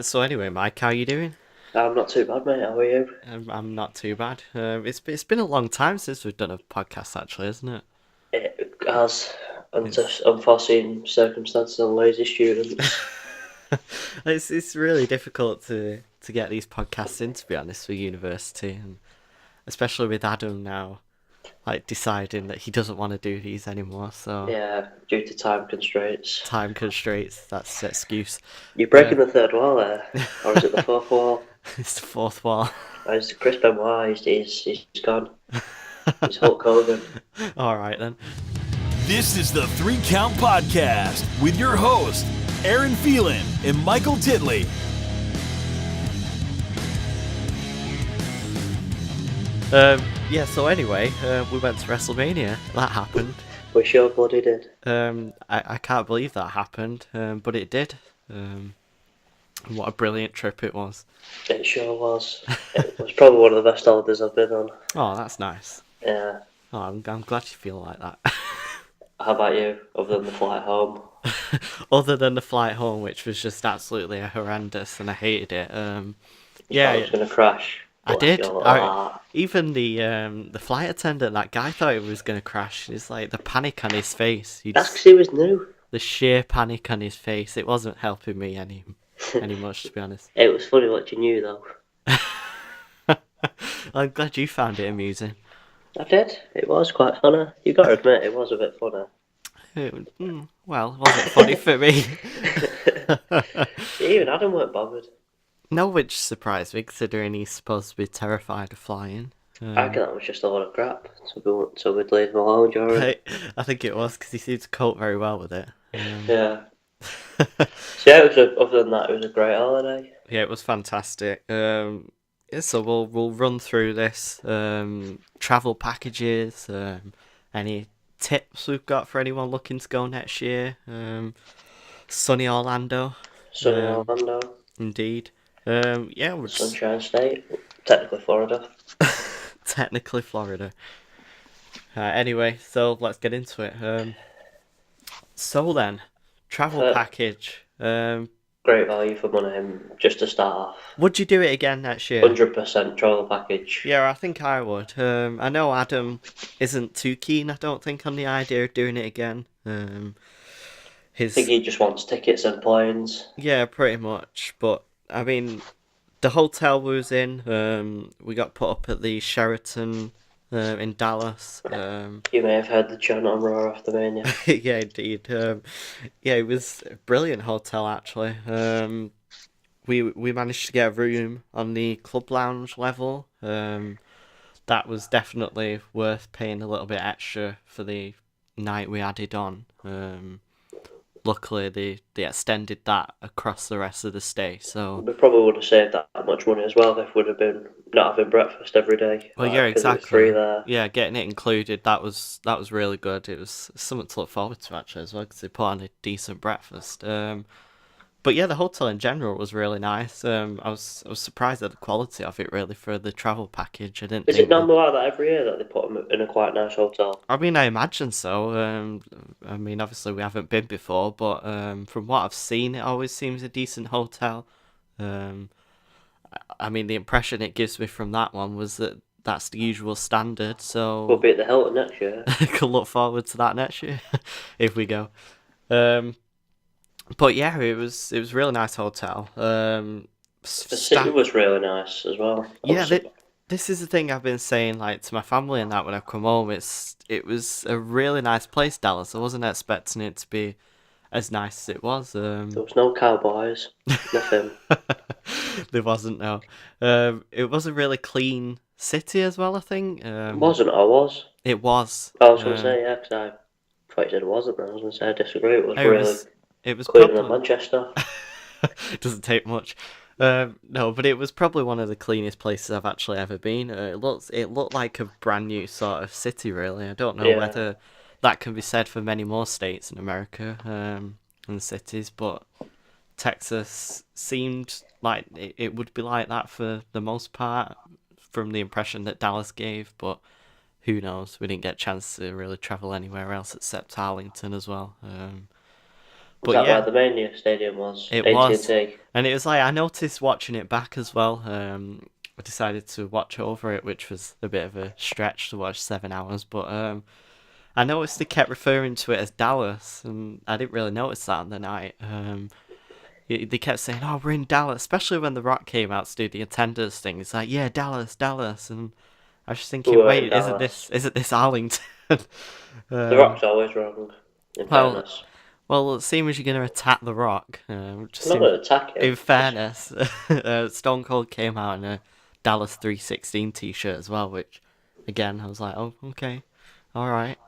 So anyway, Mike, how you doing? I'm not too bad, mate. How are you? I'm not too bad. It's been a long time since we've done a podcast, actually, isn't it? It has It's unforeseen circumstances and lazy students. it's really difficult to get these podcasts in, to be honest, for university, and especially with Adam now, like deciding that he doesn't want to do these anymore. So Yeah, due to time constraints. time constraints, that's the excuse. You're Uh, breaking the third wall there, or is it the fourth wall? it's the fourth wall. It's Chris Benoit. He's gone. He's Hulk Hogan. All right then. This is the Three Count Podcast with your host, Aaron Phelan and Michael Titley. Yeah. So anyway, we went to WrestleMania. That happened. We sure bloody did. I can't believe that happened, but it did. What a brilliant trip it was. It sure was. It was probably one of the best holidays I've been on. Oh, that's nice. Yeah. Oh, I'm glad you feel like that. How about you? Other than the flight home, Other than the flight home, which was just absolutely horrendous, and I hated it. you thought Yeah, it was going to crash. I Bless did. your little heart. Even the flight attendant, that guy thought it was gonna crash. It's like the panic on his face. That's because he was new. The sheer panic on his face. It wasn't helping me any much, to be honest. It was funny what you knew though. I'm glad you found it amusing. I did. It was quite funny. You got to admit, it was a bit funny. Well, was it funny for me? Even Adam weren't bothered. No, which surprised me, considering he's supposed to be terrified of flying. I reckon that was just a lot of crap. So we'd leave him alone during. I, I think it was because he seemed to cope very well with it. Yeah. So yeah, other than that, it was a great holiday. Yeah, it was fantastic. Yeah, so we'll run through this. Travel packages. Any tips we've got for anyone looking to go next year. Sunny Orlando. Sunny Um, Orlando, indeed. Yeah, we're just Sunshine State, technically Florida. technically Florida. Anyway, so let's get into it. So then, travel Uh, package. Great value for money, just to start off. Would you do it again next year? 100% travel package. Yeah, I think I would. I know Adam isn't too keen, I don't think, on the idea of doing it again. I think His he just wants tickets and planes. Yeah, pretty much. But I mean, the hotel we was in, we got put up at the Sheraton in Dallas. You may have heard the chant on Raw after Mania. Yeah, indeed. Yeah, it was a brilliant hotel actually. We managed to get a room on the club lounge level. That was definitely worth paying a little bit extra for the night we added on. Luckily, they extended that across the rest of the stay. So, We probably would have saved that much money as well if we'd have been not having breakfast every day. well, yeah, Because it was free exactly. there. Yeah, getting it included, that was really good. It was something to look forward to actually as well because they put on a decent breakfast. But yeah, the hotel in general was really nice. I was surprised at the quality of it really for the travel package. I didn't Is it think that. normally like that every year that they put them in a quite nice hotel? I mean, I imagine so. I mean, obviously we haven't been before, but from what I've seen, it always seems a decent hotel. Um, I mean, the impression it gives me from that one was that that's the usual standard. We'll So be at the Hilton next year. I can look forward to that next year if we go. Um, but yeah, it was a really nice hotel. The city Staff. was really nice as well. Yeah, this is the thing I've been saying like to my family and that when I come home. It was a really nice place, Dallas. I wasn't expecting it to be as nice as it was. There was no cowboys, nothing. There wasn't no. It was a really clean city as well. I think. Wasn't I was? It was. I was going to say, yeah, because I thought you said it wasn't. Then I was going to say I disagree. It was It really was. It was cleaner than probably. Manchester. It doesn't take much. No, but it was probably one of the cleanest places I've actually ever been. It looked like a brand new sort of city. Really, I don't know Yeah. whether that can be said for many more states in America and cities, but Texas seemed like it would be like that for the most part, from the impression that Dallas gave. But who knows? We didn't get a chance to really travel anywhere else except Arlington as well. Was But that where yeah, the Mania Stadium was? it was. AT&T. And it was like, I noticed watching it back as well. I decided to watch over it, which was a bit of a stretch to watch 7 hours. But I noticed they kept referring to it as Dallas, and I didn't really notice that on the night. They kept saying, "Oh, we're in Dallas," especially when The Rock came out to do the attendance thing. It's like, "Yeah, Dallas, Dallas," and I was just We thinking, were in "Wait, Dallas. isn't this Arlington?" The um, Rock's always wrong, in well, fairness. well, seeing as you're going to attack The Rock, I'm just not going to attack in him. fairness, Stone Cold came out in a Dallas 316 t-shirt as well, which, again, I was like, "Oh, okay, all right,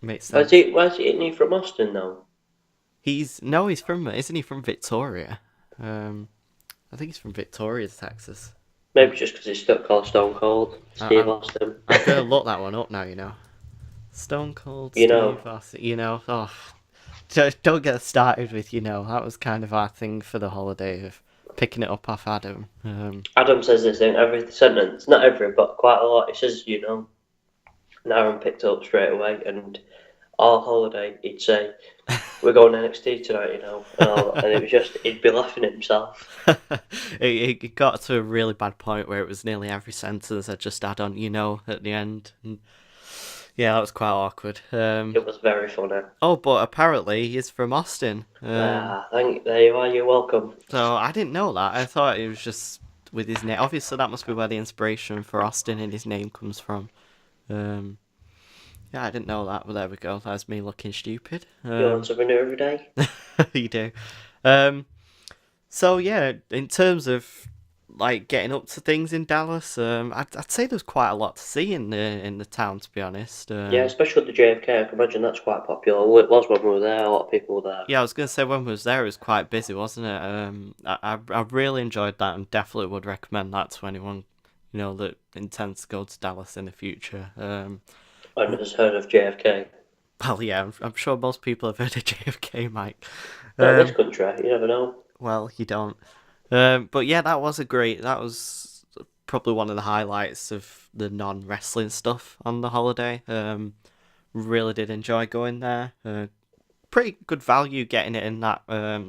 makes sense." Where's he, isn't he from Austin, though? He's from, isn't he from Victoria? I think he's from Victoria, Texas. Maybe just because he's still called Stone Cold. I, Steve I'm Austin. I'm gonna look that one up now. Stone Cold You know, Steve Austin. Oh, don't get started with that was kind of our thing for the holiday of picking it up off Adam. Adam says this in every sentence. Not every, but quite a lot. He says, and Aaron picked it up straight away. And all holiday, he'd say, "We're going NXT tonight," and it was just, he'd be laughing at himself. it got to a really bad point where it was nearly every sentence I just add on at the end. And yeah, that was quite awkward. It was very funny. Oh, but apparently he's from Austin. There you are, you're welcome. So I didn't know that. I thought it was just with his name. Obviously, that must be where the inspiration for Austin and his name comes from. Yeah, I didn't know that. Well, there we go. That's me looking stupid. You learn something new every day. You do. So yeah, in terms of like getting up to things in Dallas, I'd say there's quite a lot to see in the town, to be honest. Yeah, especially with the JFK, I can imagine that's quite popular. Well, it was when we were there, a lot of people were there. Yeah, I was gonna say when we was there, it was quite busy, wasn't it? I really enjoyed that, and definitely would recommend that to anyone that intends to go to Dallas in the future. And has heard of JFK. Well, yeah, I'm sure most people have heard of JFK, Mike. Not in this country, you never know. Well, you don't. But yeah, that was probably one of the highlights of the non-wrestling stuff on the holiday. Really did enjoy going there. Pretty good value getting it in that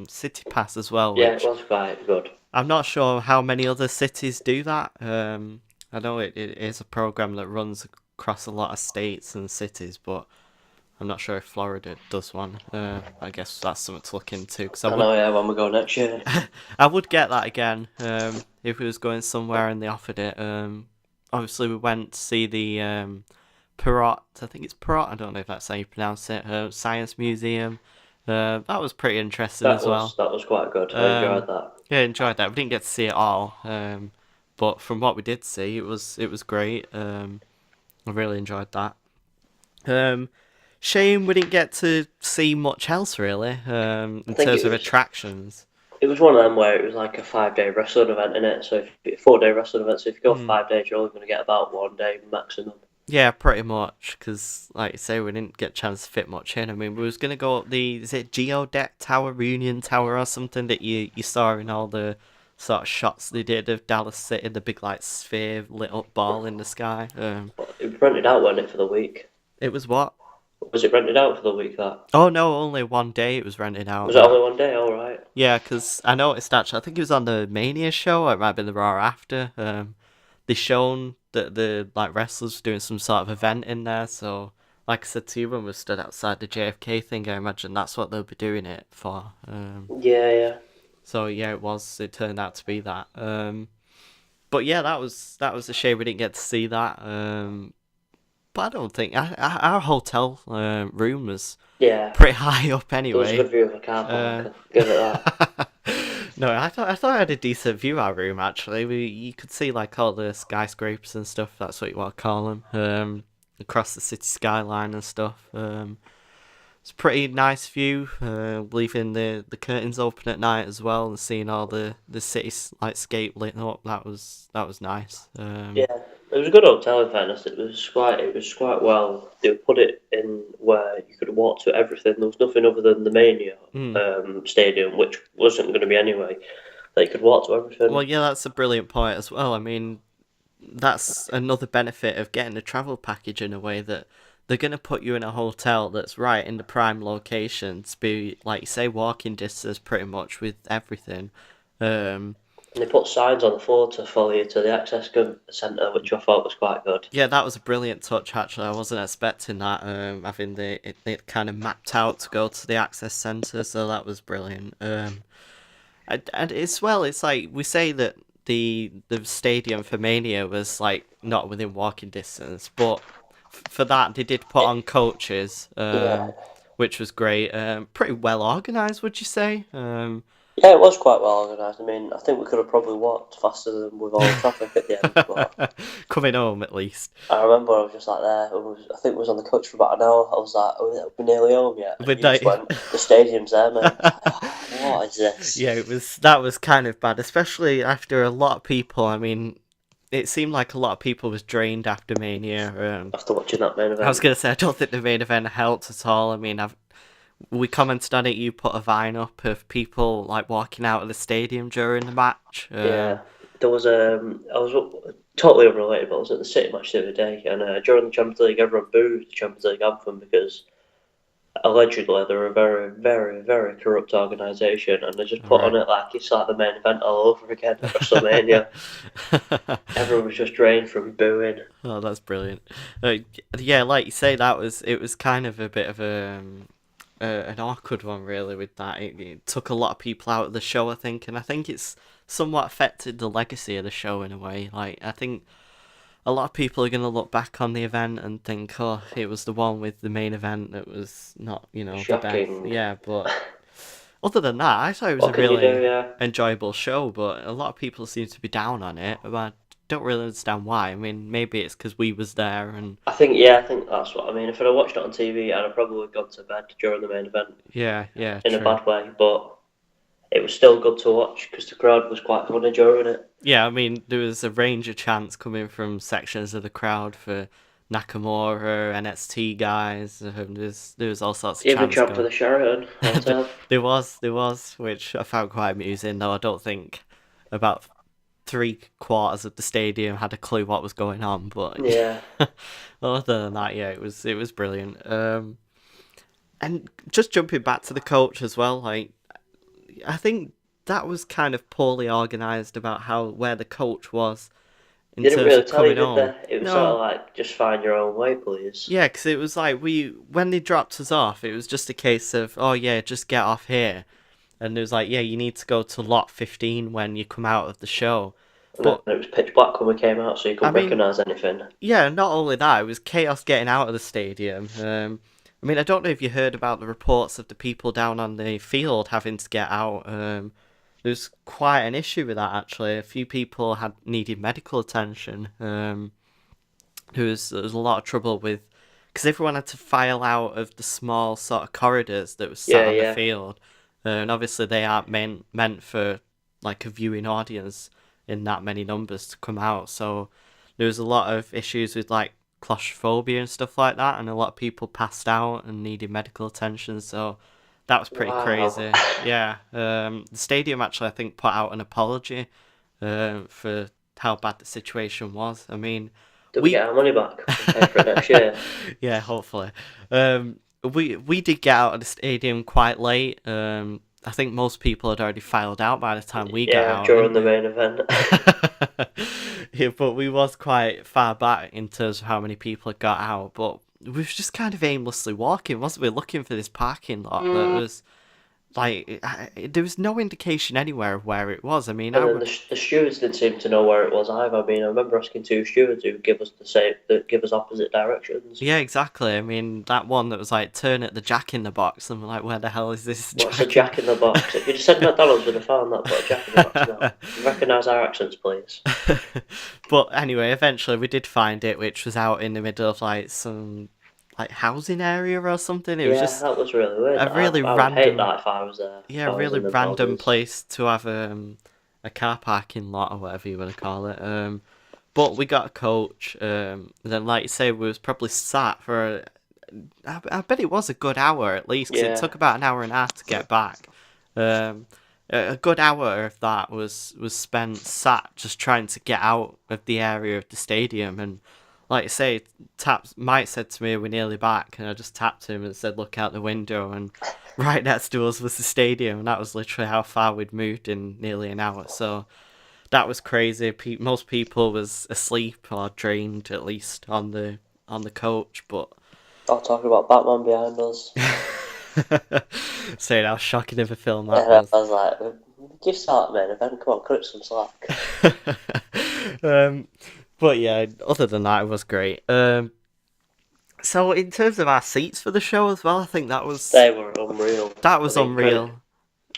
city pass as well. Yeah, Which it was quite good. I'm not sure how many other cities do that. I know it is a program that runs across a lot of states and cities, but I'm not sure if Florida does one. I guess that's something to look into. Cause I know, yeah, when we go next year. I would get that again if we was going somewhere and they offered it. Obviously, we went to see the Perot. I think it's Perot. I don't know if that's how you pronounce it. Science Museum. That was pretty interesting as well. That was quite good. I enjoyed that. Yeah, enjoyed that. We didn't get to see it all, but from what we did see, it was great. I really enjoyed that. Shame we didn't get to see much else really in terms of attractions. It was one of them where it was like a 5-day wrestling event, innit? So 4-day wrestling event. So if you go 5 days, you're only going to get about 1 day maximum. Yeah, pretty much. Because, like you say, we didn't get a chance to fit much in. I mean, we was going to go up is it Geodeck Tower, Reunion Tower, or something that you saw in all the sort of shots they did of Dallas City, the big like sphere lit up ball in the sky. It was rented out, wasn't it, for the week? It was what? Was it rented out for the week, that? Oh, no, only 1 day it was rented out. Was it only 1 day? All right. Yeah, because I noticed actually, I think it was on the Mania show, or it might have been the Raw after. They shown that the like wrestlers doing some sort of event in there. So, like I said to you when we stood outside the JFK thing, I imagine that's what they'll be doing it for. Yeah. So yeah, it turned out to be that. But yeah, that was a shame we didn't get to see that. But I don't think our hotel room was pretty high up anyway. It was a good view of the car park. Give it that. No, I thought I had a decent view of our room actually. You could see like all the skyscrapers and stuff. That's what you want to call them. Across the city skyline and stuff. It's a pretty nice view. Leaving the curtains open at night as well and seeing all the city landscape lit up. That was nice. Yeah, it was a good hotel in fairness. It was quite well. They put it in where you could walk to everything. There was nothing other than the Mania stadium, which wasn't going to be anyway. That you could walk to everything. Well, yeah, that's a brilliant point as well. I mean, that's another benefit of getting a travel package in a way that they're gonna put you in a hotel that's right in the prime location to be, like you say, walking distance pretty much with everything. Um, And they put signs on the floor to follow you to the access centre, which I thought was quite good. yeah, that was a brilliant touch. Actually, I wasn't expecting that. Having it kind of mapped out to go to the access centre, so that was brilliant. And as well, it's like we say that the stadium for Mania was like not within walking distance, but for that they did put on coaches, Yeah. which was great. Pretty well organised, would you say? Yeah, it was quite well organised. I mean, I think we could have probably walked faster than with all the traffic at the end. But Coming home at least. I remember I was just like there. I think it was on the coach for about an hour. I was like, "Oh, we're nearly home yet." And With you just that, went, "The stadium's there, mate." I was like, "Oh, what is this?" yeah, that was kind of bad, especially after a lot of people. I mean, it seemed like a lot of people was drained after Mania. After watching that main I was event, gonna say I don't think the main event helped at all. I mean, we commented on it. You put a vine up of people like walking out of the stadium during the match. yeah, there was I was totally unrelated, but I was at the City match the other day, and during the Champions League, everyone booed the Champions League anthem because allegedly they're a very, very, very corrupt organisation, and they just put on Right. it like it's like the main event all over again at WrestleMania. Everyone was just drained from booing. Oh, that's brilliant. Uh, yeah, like you say, it was kind of a bit of an awkward one, really. With that, it took a lot of people out of the show, I think, and I think it's somewhat affected the legacy of the show in a way. Like, I think a lot of people are gonna look back on the event and think, oh, it was the one with the main event that was not, the best. Shocking. Yeah, but other than that, I thought it was a What can you do? really Yeah, enjoyable show. But a lot of people seem to be down on it. But I don't really understand why. I mean, maybe it's because we was there and I think that's what I mean. If I'd have watched it on TV, I'd have probably gone to bed during the main event yeah, in a true. bad way, but it was still good to watch because the crowd was quite funny during it. Yeah, I mean, there was a range of chants coming from sections of the crowd for Nakamura, NXT guys. There was all sorts of Even chants chant for going. the Sheraton Hotel. There was, which I found quite amusing. Though I don't think about 3/4 of the stadium had a clue what was going on. But Yeah, other than that, yeah, it was brilliant. And just jumping back to the coach as well, like I think that was kind of poorly organised about how where the coach was in they didn't terms really of tell you, coming did home. they? It was sort of No, like just find your own way, please. yeah, because it was like when they dropped us off, it was just a case of, oh yeah, just get off here, and it was like, yeah, you need to go to lot 15 when you come out of the show. And But then it was pitch black when we came out, so you I couldn't mean, recognise anything. yeah, not only that, it was chaos getting out of the stadium. I mean, I don't know if you heard about the reports of the people down on the field having to get out. There's quite an issue with that actually. A few people had needed medical attention. There was a lot of trouble with because everyone had to file out of the small sort of corridors that was sat Yeah, on the yeah. field, and obviously they aren't meant for like a viewing audience in that many numbers to come out. So there was a lot of issues with like claustrophobia and stuff like that, and a lot of people passed out and needed medical attention. So that was pretty Wow. crazy. Yeah, the stadium actually I think put out an apology for how bad the situation was. I mean, Do we we get our money back and pay for it next year? yeah, hopefully. We did get out of the stadium quite late. I think most people had already filed out by the time we got Yeah, out, during didn't the they? main event. Yeah, but we was quite far back in terms of how many people had got out. But we was just kind of aimlessly walking, wasn't we? Looking for this parking lot that was like there was no indication anywhere of where it was. I mean, And then the stewards didn't seem to know where it was either. I mean, I remember asking two stewards who give us that give us opposite directions. yeah, exactly. I mean, that one that was like turn at the Jack in the Box, and we're like, where the hell is this What's a Jack? Jack in the Box? If you just said McDonald's, we'd have found that, but a Jack in the Box, no. Recognise our accents, please. But anyway, eventually we did find it, which was out in the middle of like some like housing area or something. It was Yeah, just that was really weird. a really I would hate random, that if I was there. yeah, If I was really in the random buildings. place to have a car parking lot or whatever you want to call it. But we got a coach. And then like you say, we was probably sat for. I bet it was a good hour at least, because it Yeah. took about an hour and a half to get back. Um, a good hour of that was spent sat just trying to get out of the area of the stadium, and like I say, Mike said to me, we're nearly back, and I just tapped him and said, look out the window, and right next to us was the stadium, and that was literally how far we'd moved in nearly an hour. So that was crazy. Most people was asleep or drained at least on the coach, but I'll talk about Batman behind us. saying how shocking of a film that And I was. was like, give Start main event, come on, cut it some slack. But yeah, other than that, it was great. So in terms of our seats for the show as well, I think They were unreal. unreal.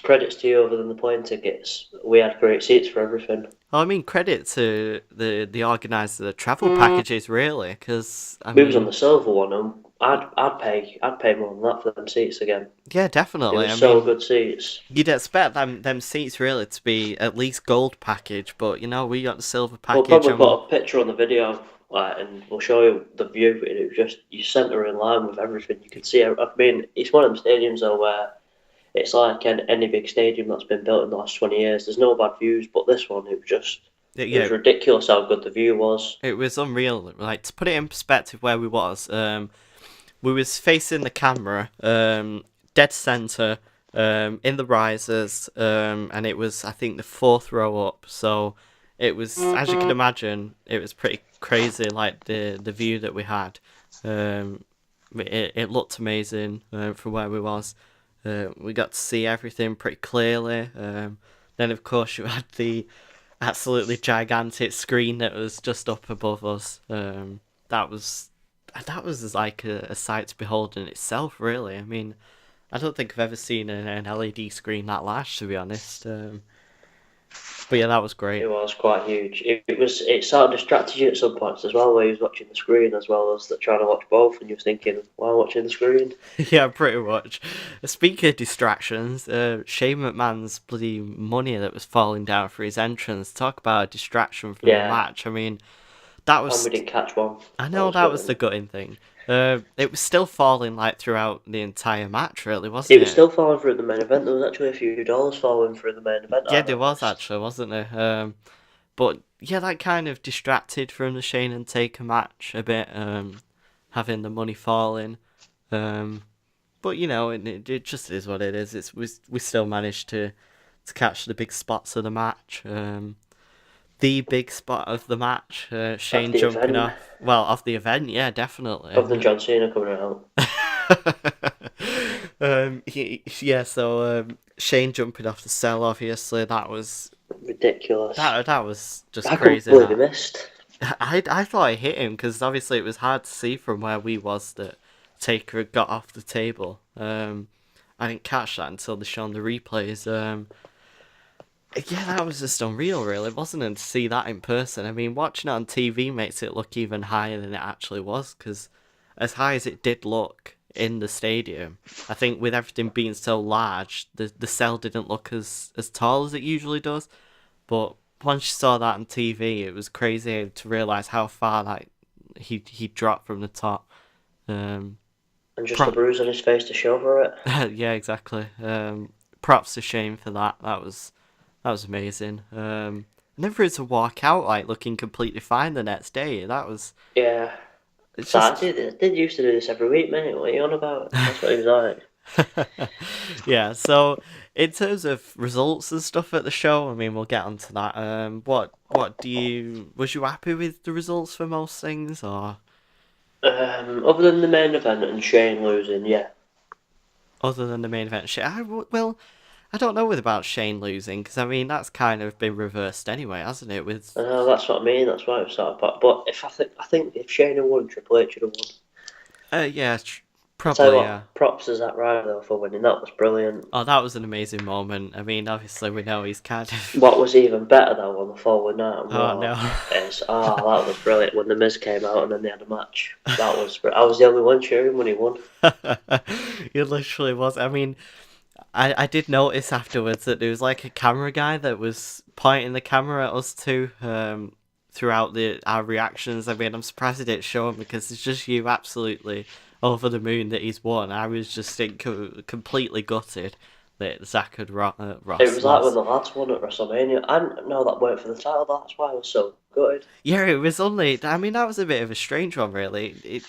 Credits to you other than the plane tickets. We had great seats for everything. I mean, credit to the organizer of the travel packages, really, because We was on the silver one, and I'd pay more than that for them seats again. yeah, It definitely. was good seats. You'd expect them seats really to be at least gold package, but we got the silver We'll package. probably put a picture on the video, and we'll show you the view. It was just you centre in line with everything. You can see. I mean, it's one of them stadiums though where it's like any big stadium that's been built in the last 20 years. There's no bad views, but this one, it was ridiculous how good the view was. It was unreal. Like, to put it in perspective where we was facing the camera, dead centre, in the risers, and it was, I think, the fourth row up. So it was, as you can imagine, it was pretty crazy, like the view that we had. It looked amazing from where we was. We got to see everything pretty clearly. Then, of course, you had the absolutely gigantic screen that was just up above us. That was like a sight to behold in itself, really. I mean, I don't think I've ever seen an LED screen that large, to be honest. But yeah, that was great. It was quite huge. It sort of distracted you at some points as well, where you was watching the screen as well as trying to watch both, and you was thinking, why am I watching the screen? Yeah, pretty much. Speaking of distractions, Shane McMahon's bloody money that was falling down for his entrance. Talk about a distraction from the match. I mean, that was. And we didn't catch one. I know that was the gutting thing. It was still falling like throughout the entire match, really, wasn't it? It was still falling through the main event. There was actually a few dollars falling through the main event. Yeah, there was actually, wasn't there? But yeah, that kind of distracted from the Shane and Taker match a bit, having the money falling. But it just is what it is. We still managed to catch the big spots of the match. The big spot of the match, Shane jumping off. Well, of the event, yeah, definitely. Other than John Cena coming out. So Shane jumping off the cell, obviously, that was ridiculous. That was just crazy. I couldn't believe he missed. I thought it hit him because obviously it was hard to see from where we was that Taker had got off the table. I didn't catch that until they showed the replays. Yeah, that was just unreal, really, wasn't it? To see that in person. I mean, watching it on TV makes it look even higher than it actually was, because as high as it did look in the stadium, I think with everything being so large, the cell didn't look as tall as it usually does. But once you saw that on TV, it was crazy to realise how far he dropped from the top. And just a bruise on his face to show for it. Yeah, exactly. Props to Shane for that. That was amazing. And then for it to walk out looking completely fine the next day, that was... Yeah. I did used to do this every week, mate. What are you on about? That's what he was like. Yeah, so in terms of results and stuff at the show, I mean, we'll get onto that. Was you happy with the results for most things, or? Other than the main event and Shane losing, yeah. Other than the main event, I don't know about Shane losing, because I mean that's kind of been reversed anyway, hasn't it? I know, that's what I mean. That's why it was sort of. But I think if Shane had won, Triple H would have won. Yeah, probably. Yeah. Props to Zack Ryder though for winning. That was brilliant. Oh, that was an amazing moment. I mean, obviously we know he's kind of. What was even better though on the forward night? Oh no! That was brilliant when the Miz came out and then they had a match. That was. I was the only one cheering when he won. He literally was. I mean. I did notice afterwards that there was like a camera guy that was pointing the camera at us too throughout our reactions. I mean, I'm surprised it didn't show him because it's just you absolutely over the moon that he's won. I was just completely gutted that Zack had It Ross was like when lost. the lads won at WrestleMania. I didn't know that weren't for the title. That's why I was so good. Yeah, it was only. I mean, that was a bit of a strange one, really.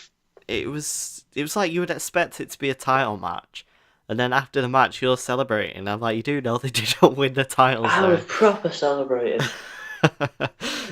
It was like you would expect it to be a title match, and then after the match you're celebrating. I'm like, you do know they didn't win the titles I was though. proper celebrating.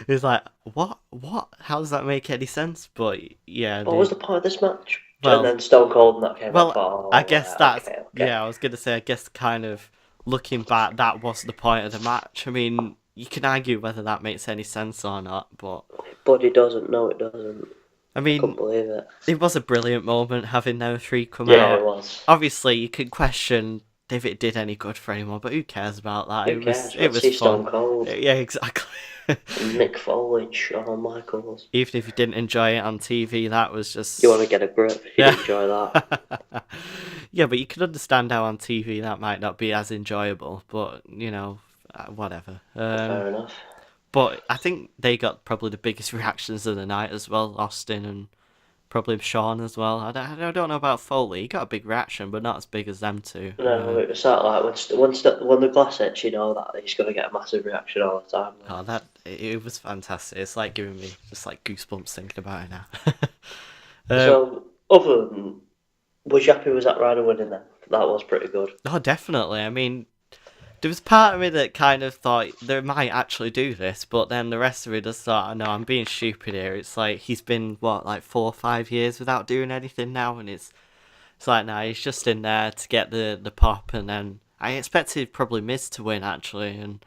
It's like, what? What? How does that make any sense? But yeah, What was the point of this match? And well, then Stone Cold and that came out. I well, thought, I oh, guess right, that's okay, okay. yeah. I was gonna say, I guess kind of looking back, that was the point of the match. I mean, you can argue whether that makes any sense or not, but But it doesn't. No, it doesn't. I I couldn't mean, believe it. it was a brilliant moment having them three come Yeah, it out. was. Obviously, you could question if it did any good for anyone, but who cares about that? Who It was cares? it Let's was see fun. Stone Cold Yeah, exactly. and Mick Foley and Shawn Michaels. Even if you didn't enjoy it on TV, that was just You want to get a grip? You'd yeah. enjoy that. Yeah, but you can understand how on TV that might not be as enjoyable, but whatever. Fair enough. But I think they got probably the biggest reactions of the night as well, Austin and probably Sean as well. I don't know about Foley. He got a big reaction, but not as big as them two. No, it was sort of like when the glass hits, you know that he's going to get a massive reaction all the time. Oh, it was fantastic. It's like giving me just like goosebumps thinking about it now. So, other than, was you happy with Zack Ryder winning then? That was pretty good. Oh, definitely. I mean, there was part of me that kind of thought they might actually do this, but then the rest of it just thought, no, I'm being stupid here. It's like he's been like 4 or 5 years without doing anything now, and it's like, nah, he's just in there to get the pop, and then I expected probably Miz to win actually, and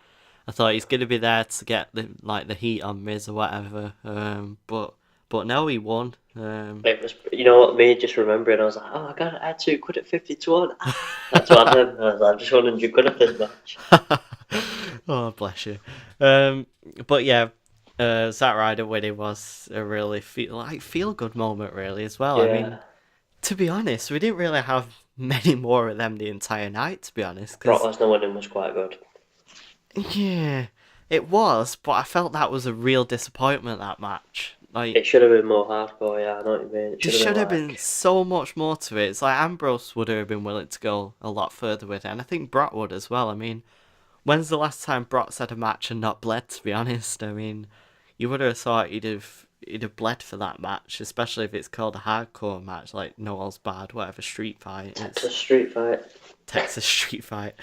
I thought he's gonna be there to get the heat on Miz or whatever. But no, he won. It was, you know what, me just remembering, I was like, oh my god, I had £2 at 50-1. That's what I did. I was like, I just won £100 at this match. Oh, bless you. But yeah, Zack Ryder winning was a really feel good moment, really, as well. Yeah. I mean, to be honest, we didn't really have many more of them the entire night, to be honest. Brock Lesnar winning was quite good. Yeah, it was, but I felt that was a real disappointment, that match. Like, It should have been more hardcore, yeah, I know what you mean. It there should should have have been been so much more to it. It's like Ambrose would have been willing to go a lot further with it, and I think Brock would as well. I mean, when's the last time Brock's had a match and not bled, to be honest? I mean, you would have thought he'd have bled for that match, especially if it's called a hardcore match, like No Holds Barred, whatever, street fight. Texas Street Fight. Texas Street Fight.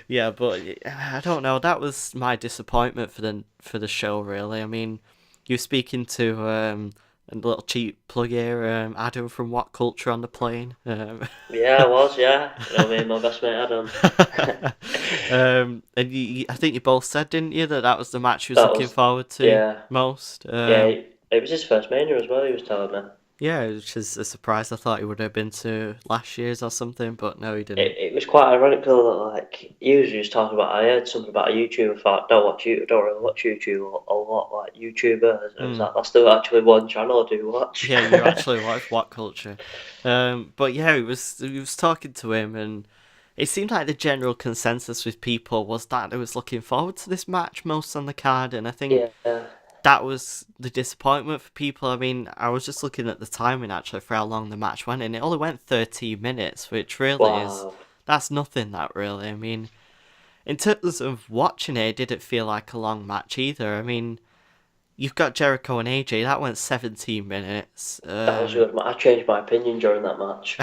Yeah, but I don't know. That was my disappointment for the show, really. I mean, you were speaking to a little cheap plug here, Adam from What Culture on the plane. Yeah, I was, yeah. You know me, my best mate Adam. And I think you both said, didn't you, that was the match you was That looking was- forward to yeah. most? Yeah, it was his first Mania as well, he was telling me. Yeah, which is a surprise. I thought he would have been to last year's or something, but no, he didn't. It was quite ironic though that like usually just talking about. I heard something about a YouTuber. Thought don't really watch YouTube a lot like YouTubers. And it was like that's still actually one channel I do watch. Yeah, you actually watch What Culture. But yeah, he was talking to him, and it seemed like the general consensus with people was that they was looking forward to this match most on the card, and I think Yeah, that was the disappointment for people. I mean, I was just looking at the timing actually for how long the match went, and it only went 13 minutes, which really wow. that's nothing, that really. I mean, in terms of watching it, it didn't feel like a long match either. I mean, you've got Jericho and AJ, that went 17 minutes. That was good. I changed my opinion during that match.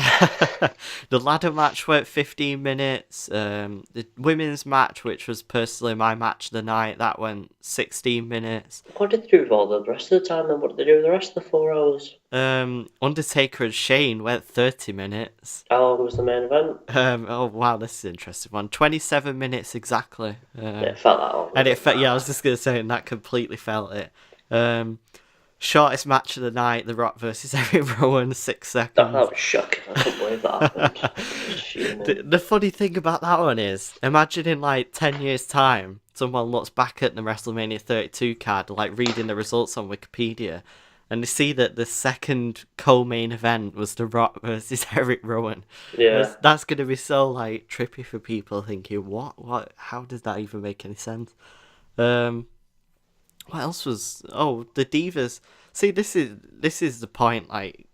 The ladder match went 15 minutes. The women's match, which was personally my match of the night, that went 16 minutes. What did they do with all the rest of the time then? What did they do with the rest of the 4 hours? Undertaker and Shane went 30 minutes. How long was the main event? Oh wow, this is an interesting one. 27 minutes exactly. It felt that long. And it felt, yeah, I was just gonna say, and that completely felt it. Shortest match of the night: The Rock versus Eric Rowan, 6 seconds. That was shocking. I couldn't believe that happened. The funny thing about that one is, imagine in like 10 years' time, someone looks back at the WrestleMania 32 card, like reading the results on Wikipedia, and they see that the second co-main event was The Rock versus Eric Rowan. Yeah. That's going to be so like trippy for people thinking, what, how does that even make any sense? What else was? Oh, the Divas. See, this is the point. Like,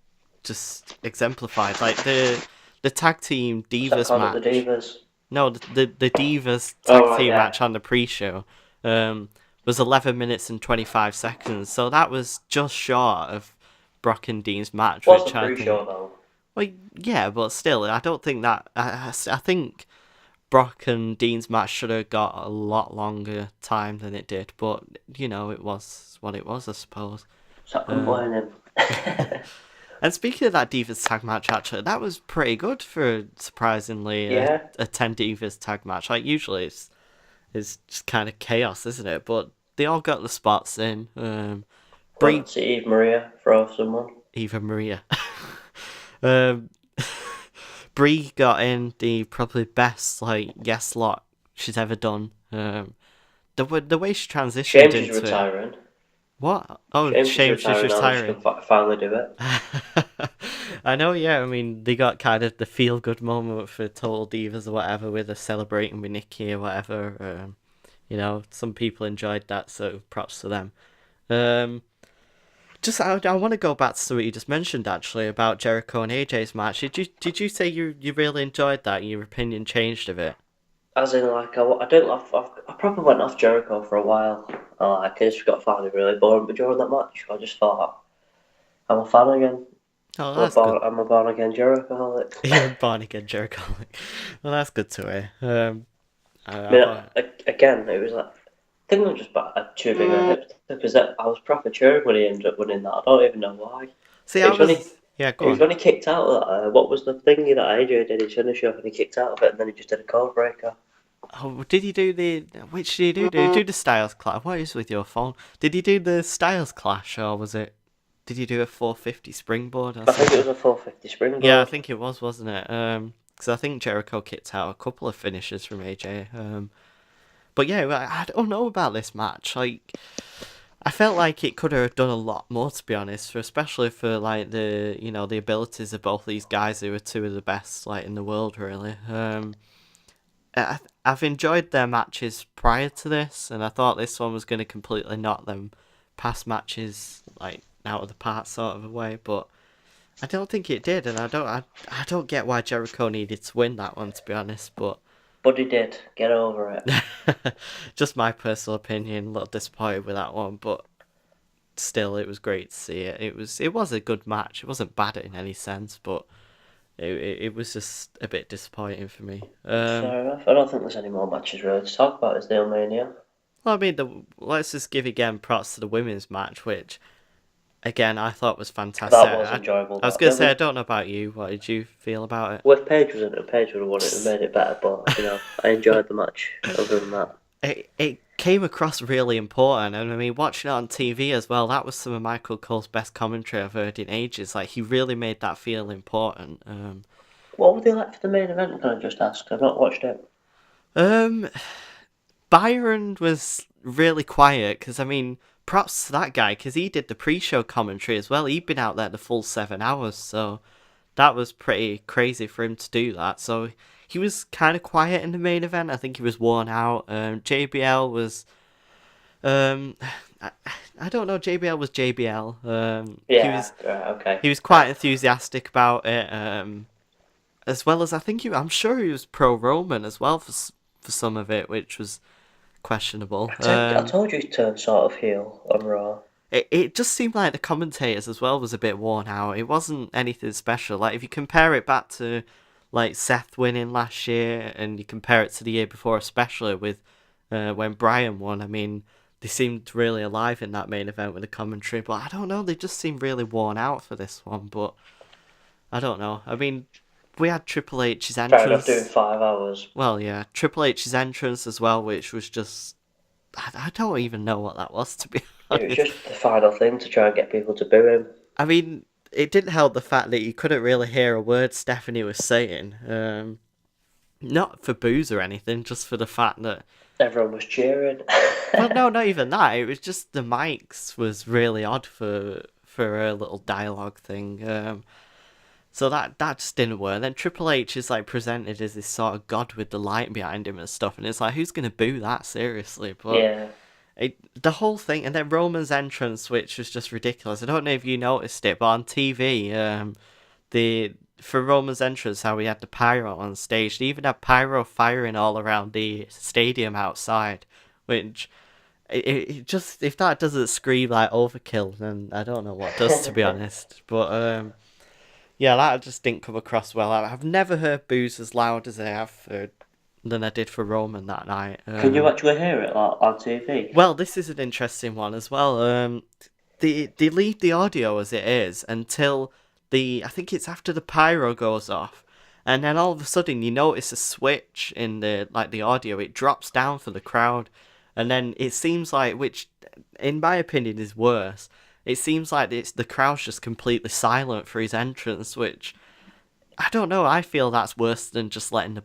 just exemplified. Like the the tag team Is that Divas called the match. Divas? No, the Divas Oh, tag right, team yeah. match on the pre-show was 11 minutes and 25 seconds. So that was just short of Brock and Dean's match, Was a which I pre-show, think. though. Well, yeah, but still, I don't think that. I think Brock and Dean's match should have got a lot longer time than it did. But it was what it was, I suppose. So I couldn't blame him. And speaking of that Divas tag match, actually, that was pretty good for surprisingly Yeah. a 10 Divas tag match. Like usually it's just kind of chaos, isn't it? But they all got the spots in. Glad Brie, to see Eve Maria throw someone. Eva Maria. um, Brie got in the probably best yes lot she's ever done. The way she transitioned Shame she's into it. retiring. What? Oh, Shame she's shame she's retiring now that she retiring. can finally do it. I know, yeah. I mean, they got kind of the feel good moment for Total Divas or whatever with her celebrating with Nikki or whatever. Some people enjoyed that, so props to them. I want to go back to what you just mentioned actually about Jericho and AJ's match. Did you say you really enjoyed that? Your opinion changed of it? As in, like, I probably went off Jericho for a while. I just got found it really boring. But during that match, I just thought, I'm a fan again. Oh, that's good. I'm a born again Jericho-holic. You're born again, Jericho. Well, that's good to hear. I I mean, thought. again, it was like, I think I was just too big of a hipster because I was proper cheering when he ended up winning that. I don't even know why. See, It I was when he, was. Yeah, it go was on. when he kicked out of that. What was the thingy that AJ did? His finisher, and he kicked out of it, and then he just did a code breaker. Oh, did he do the? Which did he do? Did he do the Styles Clash? What is with your phone? Did he do the Styles Clash or was it? Did he do a 450 springboard or I think it something? was a 450 springboard. Yeah, I think it was, wasn't it? Because I think Jericho kicked out a couple of finishes from AJ. But yeah, I don't know about this match. Like, I felt like it could have done a lot more, to be honest, especially for like the abilities of both these guys who are two of the best like in the world, really. I've enjoyed their matches prior to this, and I thought this one was going to completely knock them past matches like out of the park sort of a way, but I don't think it did, and I don't get why Jericho needed to win that one, to be honest, but But he did. Get over it. just my personal opinion, a little disappointed with that one, but still, it was great to see it. It was a good match. It wasn't bad in any sense, but it was just a bit disappointing for me. Fair enough. I don't think there's any more matches really to talk about. Is the Mania? Well, I mean, let's just give again props to the women's match, which again I thought was fantastic. That was enjoyable. I was gonna say I don't know about you. What did you feel about it? Well, if Paige was in it, Paige would have won it and made it better. But I enjoyed the match. Other than that, It came across really important, and I mean, watching it on TV as well, that was some of Michael Cole's best commentary I've heard in ages. Like, he really made that feel important. what would they like for the main event? Can I just ask? I've not watched it. Byron was really quiet because I mean, props to that guy because he did the pre-show commentary as well. He'd been out there the full 7 hours, so that was pretty crazy for him to do that. So he was kind of quiet in the main event. I think he was worn out. JBL was, I don't know. JBL was JBL. Right, okay. He was quite enthusiastic about it. As well as I'm sure he was pro Roman as well for some of it, which was questionable. I told you he turned sort of heel on Raw. It just seemed like the commentators as well was a bit worn out. It wasn't anything special. Like if you compare it back to like Seth winning last year, and you compare it to the year before, especially with when Bryan won. I mean, they seemed really alive in that main event with the commentary. But I don't know. They just seemed really worn out for this one. But I don't know. I mean, we had Triple H's entrance. Fair enough, doing 5 hours. Well, yeah, Triple H's entrance as well, which was just I don't even know what that was, to be honest. It was just the final thing to try and get people to boo him. I mean, it didn't help the fact that you couldn't really hear a word Stephanie was saying. Not for boos or anything, just for the fact that Everyone was cheering. well, no, not even that. It was just the mics was really odd for a little dialogue thing. So that just didn't work. Then Triple H is like presented as this sort of god with the light behind him and stuff, and it's like, who's gonna boo that seriously? But Yeah. the whole thing, and then Roman's entrance, which was just ridiculous. I don't know if you noticed it, but on TV, for Roman's entrance, how we had the pyro on stage. They even had pyro firing all around the stadium outside, which it just, if that doesn't scream like overkill, then I don't know what does, to be honest. But yeah, that just didn't come across well. I've never heard boos as loud as I have than I did for Roman that night. Can you actually hear it like, on TV? Well, this is an interesting one as well. They leave the audio as it is until I think it's after the pyro goes off, and then all of a sudden you notice a switch in the audio. It drops down for the crowd, and then it seems like, which in my opinion is worse. It seems like the crowd's just completely silent for his entrance, which I don't know. I feel that's worse than just letting the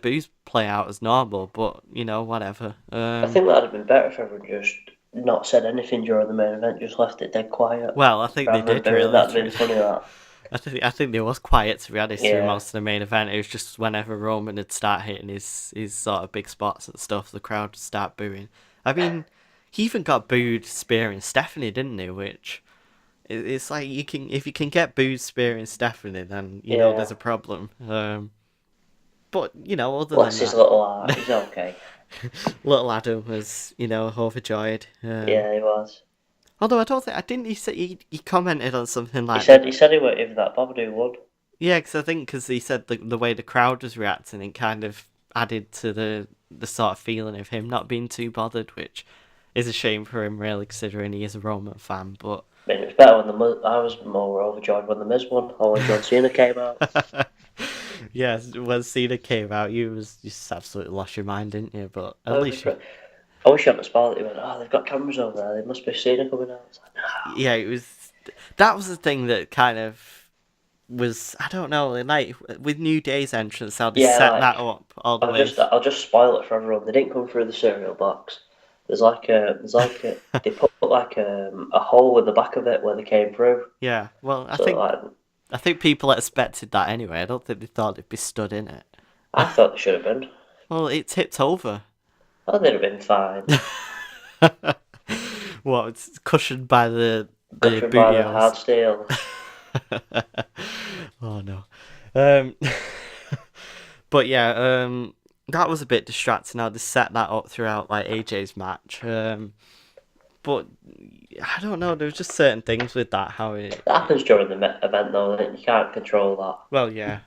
boos play out as normal. But whatever. I think that'd have been better if everyone just not said anything during the main event, just left it dead quiet. Well, I think they did really. That'd been funny. That. I think there was quiet, to be honest, through most of the main event. It was just whenever Roman would start hitting his sort of big spots and stuff, the crowd would start booing. I mean, he even got booed spearing Stephanie, didn't he? Which it's like, if you can get booed spearing Stephanie, then you know there's a problem. But other than that, his little heart, he's okay. Little Adam was overjoyed. Yeah, he was. Although he say he commented on something like he said he won't, if that Babadook would. Yeah, because he said the way the crowd was reacting, it kind of added to the sort of feeling of him not being too bothered, which is a shame for him, really, considering he is a Roman fan. But I mean, it was better when I was more overjoyed when the Miz won, or when John Cena came out. Yes, when Cena came out, you just absolutely lost your mind, didn't you? But at least I wish you hadn't spoiled it. Went, they've got cameras over there. They must be Cena coming out. It's like, no. Yeah, that was the thing that kind of was, I don't know, like with New Day's entrance, how they set that up all the way. I'll just spoil it for everyone. They didn't come through the cereal box. There's like a they put like a hole in the back of it where they came through. Yeah, well, I think people expected that anyway. I don't think they thought they'd be stood in it. I thought they should have been. Well, it tipped over. Oh, they'd have been fine. What? It's cushioned by the Cushioned by the hard steel. Oh no. But yeah, that was a bit distracting how they set that up throughout like AJ's match. But I don't know, there was just certain things with that, how it happens during the event though, you can't control that. Well, yeah.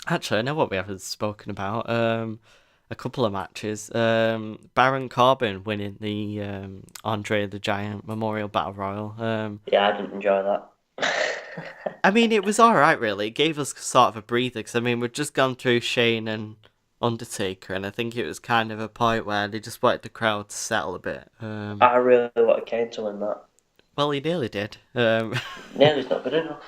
Actually, I know what we haven't spoken about. A couple of matches. Baron Corbin winning the Andre the Giant Memorial Battle Royal. Yeah, I didn't enjoy that. I mean, it was alright, really. It gave us sort of a breather, because, I mean, we've just gone through Shane and Undertaker, and I think it was kind of a point where they just wanted the crowd to settle a bit. I really wanted Kane to win that. Well, he nearly did. Nearly's not good enough.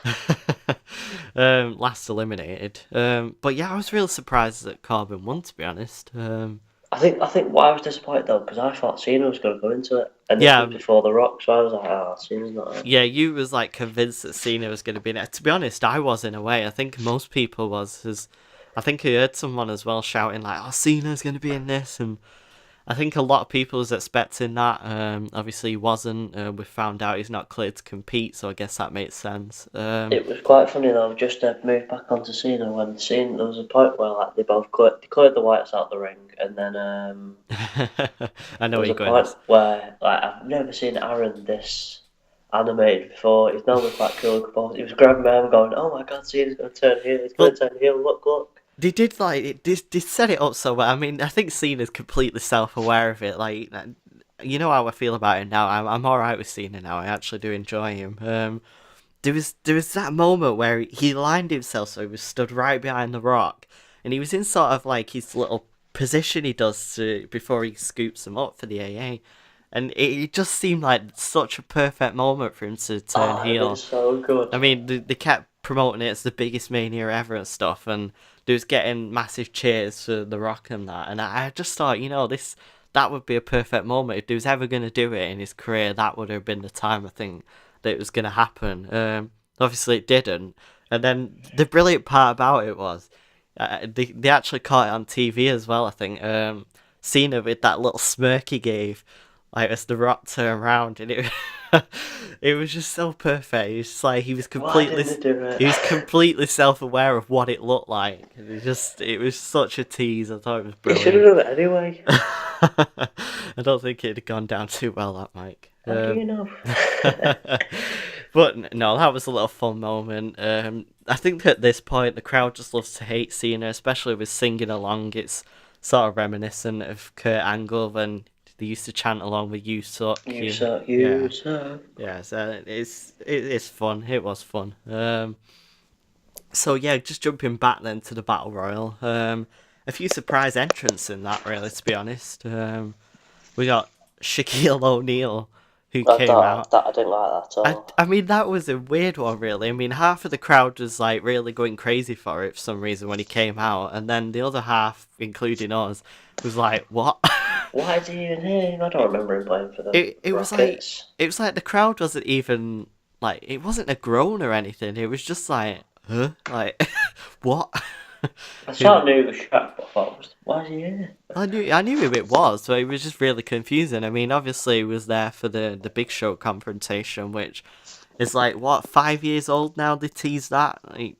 Last eliminated. But yeah, I was real surprised that Corbin won, to be honest. I think why I was disappointed though, because I thought Cena was going to go into it, and this was before The Rock, so I was like, Cena's not in. Yeah, you was like convinced that Cena was going to be in it. To be honest, I was in a way. I think most people was. I think I heard someone as well shouting like, Cena's going to be in this, and I think a lot of people was expecting that. Obviously he wasn't. We found out he's not cleared to compete, so I guess that makes sense. It was quite funny though, just to move back onto Cena, when Cena, there was a point where like they both cleared the whites out the ring, and then I know where you're going. There was a point where like I've never seen Aaron this animated before. He's normally quite cool and composed. He was grabbing my arm going, "Oh my God, Cena's going to turn heel. He's going to turn heel. Look." They did they set it up so well. I mean, I think Cena's completely self-aware of it. Like, you know how I feel about him now. I'm all right with Cena now. I actually do enjoy him. There was that moment where he lined himself so he was stood right behind The Rock, and he was in sort of like his little position he does before he scoops him up for the AA. And it just seemed like such a perfect moment for him to turn heel. It was so good. I mean, they kept promoting it as the biggest Mania ever and stuff, and they was getting massive cheers for The Rock and that. And I just thought, that would be a perfect moment. If they was ever going to do it in his career, that would have been the time, I think, that it was going to happen. Obviously, it didn't. And then the brilliant part about it was, they actually caught it on TV as well, I think. Cena with that little smirk he gave like as the Rock turned around, and it it was just so perfect. It was just like Why didn't they do it? he was completely self-aware of what it looked like. And it was such a tease. I thought it was He should have brilliant. done it anyway. I don't think it'd have gone down too well, that Mike. How do you know? But no, that was a little fun moment. I think at this point the crowd just loves to hate Cena, especially with singing along. It's sort of reminiscent of Kurt Angle when they used to chant along with "You Suck." You suck, you suck. Yeah. So it's fun. It was fun. So yeah, just jumping back then to the Battle Royal. A few surprise entrants in that, really, to be honest. We got Shaquille O'Neal, who came out. I didn't like that at all. I mean, that was a weird one, really. I mean, half of the crowd was like really going crazy for it for some reason when he came out, and then the other half, including us, was like, "What?" Why is he even here? I don't remember him playing for the It was Rockets. it was like the crowd wasn't even like it wasn't a groan or anything. It was just like, huh, like what? I sort of knew it was Shaq, but I thought, why is he here? I knew who it was, but it was just really confusing. I mean, obviously, he was there for the Big Show confrontation, which is like what 5 years old now. They teased that. Like,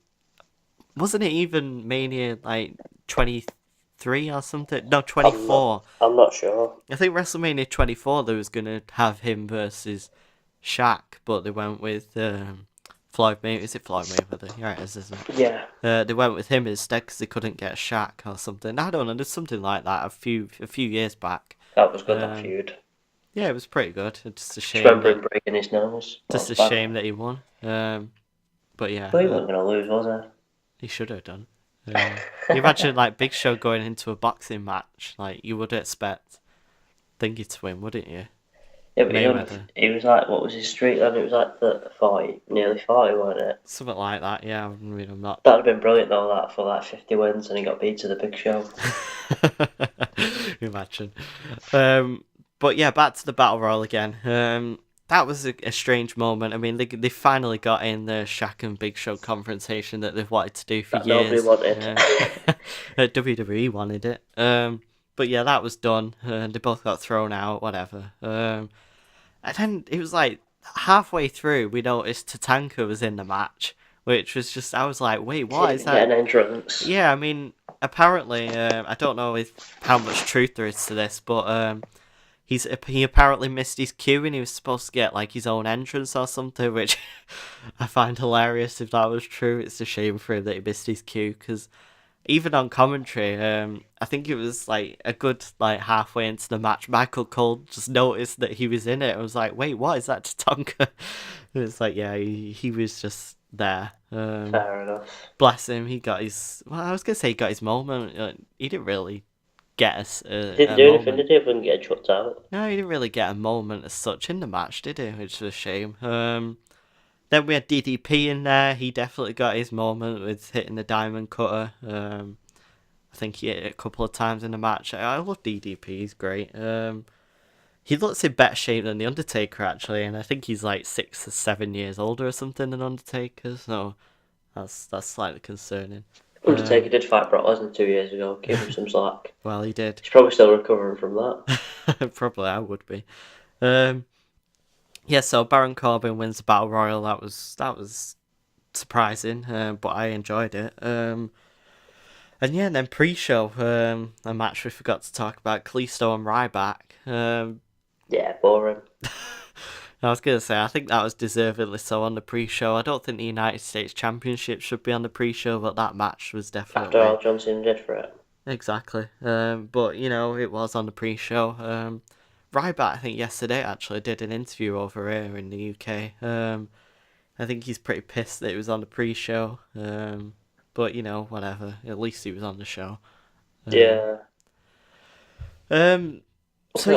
wasn't it even Mania like 23 or something? No, 24. I'm not sure. I think WrestleMania 24 they was gonna have him versus Shaq, but they went with Floyd Mayweather. Is it Floyd Mayweather? Yeah, it is, isn't it? Yeah. They went with him instead because they couldn't get Shaq or something. I don't know. There's something like that a few years back. That was good, that feud. Yeah, it was pretty good. It's just a Just shame. remember him breaking his nose. Just a shame that he won. But yeah, Well, he wasn't going to lose, was he should have done. You imagine like Big Show going into a boxing match, like you would expect Thingy to win, wouldn't you? Yeah, but he was like, what was his streak then? It was like 40, nearly 40, wasn't it? Something like that, yeah. I mean, I'm not. That'd have been brilliant though, that for like 50 wins and he got beat to the Big Show. Imagine. But yeah, back to the Battle Royal again. That was a strange moment. I mean, they finally got in the Shaq and Big Show confrontation that they've wanted to do for years. Nobody wanted. WWE wanted it. But yeah, that was done. They both got thrown out, whatever. And then it was like halfway through, we noticed Tatanka was in the match, which was just, I was like, wait, what is that? Get an entrance. Yeah, I mean, apparently, I don't know how much truth there is to this, but he apparently missed his cue and he was supposed to get like his own entrance or something, which I find hilarious if that was true. It's a shame for him that he missed his cue because even on commentary, I think it was like a good like halfway into the match, Michael Cole just noticed that he was in it. I was like, wait, what is that Tatanka? And it's like, yeah, he was just there. Fair enough. Bless him, he got his. Well, I was gonna say he got his moment. He didn't really get us. Didn't do anything, did he? Wouldn't get chucked out. No, he didn't really get a moment as such in the match, did he? Which was a shame. Then we had DDP in there. He definitely got his moment with hitting the diamond cutter. I think he hit it a couple of times in the match. I love DDP. He's great. He looks in better shape than the Undertaker actually, and I think he's like 6 or 7 years older or something than Undertaker. So that's slightly concerning. Undertaker did fight Brock Lesnar 2 years ago. Give him some slack. Well, he did. He's probably still recovering from that. Probably, I would be. Yeah, so Baron Corbin wins the Battle Royal. That was surprising, but I enjoyed it. And yeah, and then pre-show, a match we forgot to talk about, Kalisto and Ryback. Yeah, boring. I was going to say, I think that was deservedly so on the pre-show. I don't think the United States Championship should be on the pre-show, but that match was definitely... After all John Cena did for it. Exactly. But, you know, it was on the pre-show. Ryback, I think yesterday actually did an interview over here in the UK. I think he's pretty pissed that it was on the pre-show. But, you know, whatever. At least he was on the show. Yeah. So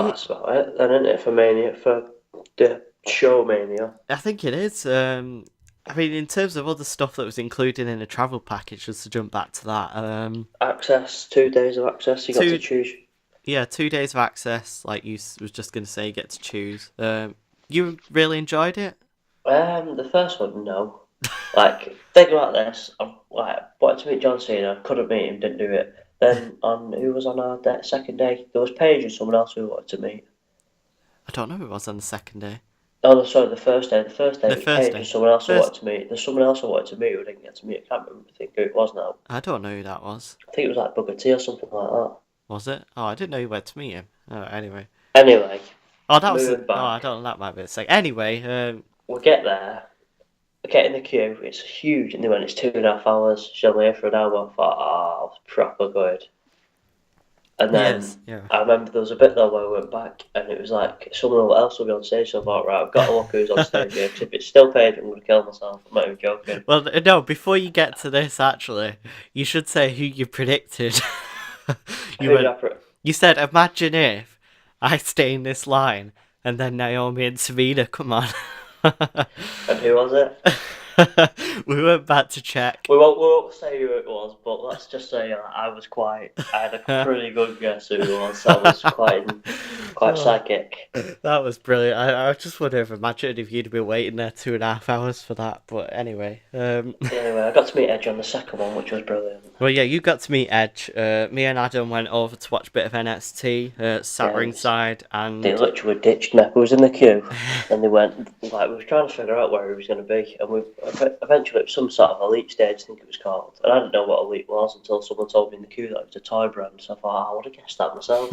that's about it then, isn't it, for Mania, for the show Mania? I think it is. I mean, in terms of other stuff that was included in the travel package, just to jump back to that. Access, 2 days of access, you got to choose. Yeah, 2 days of access, like you was just going to say, you get to choose. You really enjoyed it? The first one, no. Like, think about this. I wanted to meet John Cena, couldn't meet him, didn't do it. Then, who was on our second day? There was Paige and someone else we wanted to meet. I don't know who it was on the second day. Oh, no, sorry, the first day. The first day The was first Paige day. and someone else I First, wanted to meet. There's someone else I wanted to meet who didn't get to meet. I can't remember. I think who it was now. I don't know who that was. I think it was like Booker T or something like that. Was it? Oh, I didn't know you went to meet him. Oh, anyway. Anyway, Oh, that was. moving Oh, I back, don't know. That might be a sec. Anyway, we get there, we get in the queue. It's huge, and they went, it's 2.5 hours. She's only here for an hour. I thought, I was proper good. And yes, then yeah. I remember there was a bit though where we went back, and it was like someone else will be on stage. So I thought, right, I've got to look who's on stage here. Because if it's still Paige, I'm going to kill myself. I'm not even joking. Well, no. Before you get to this, actually, you should say who you predicted. you Who did went. I You said, "Imagine if I stay in this line, and then Naomi and Tamina come on." And who was it? We went back to check. We won't say who it was, but let's just say I had a pretty good guess who it was. I was quite psychic. That was brilliant. I just would have imagined if you'd been waiting there 2.5 hours for that. But anyway, Anyway, I got to meet Edge on the second one, which was brilliant. well, yeah, you got to meet Edge. Me and Adam went over to watch a bit of NXT, sat Yeah, ringside, and they literally ditched me. I was in the queue, and they went like we were trying to figure out where he was going to be, and we eventually it was some sort of elite stage, I think it was called, and I didn't know what elite was until someone told me in the queue that it was a toy brand. So I thought, I would have guessed that myself.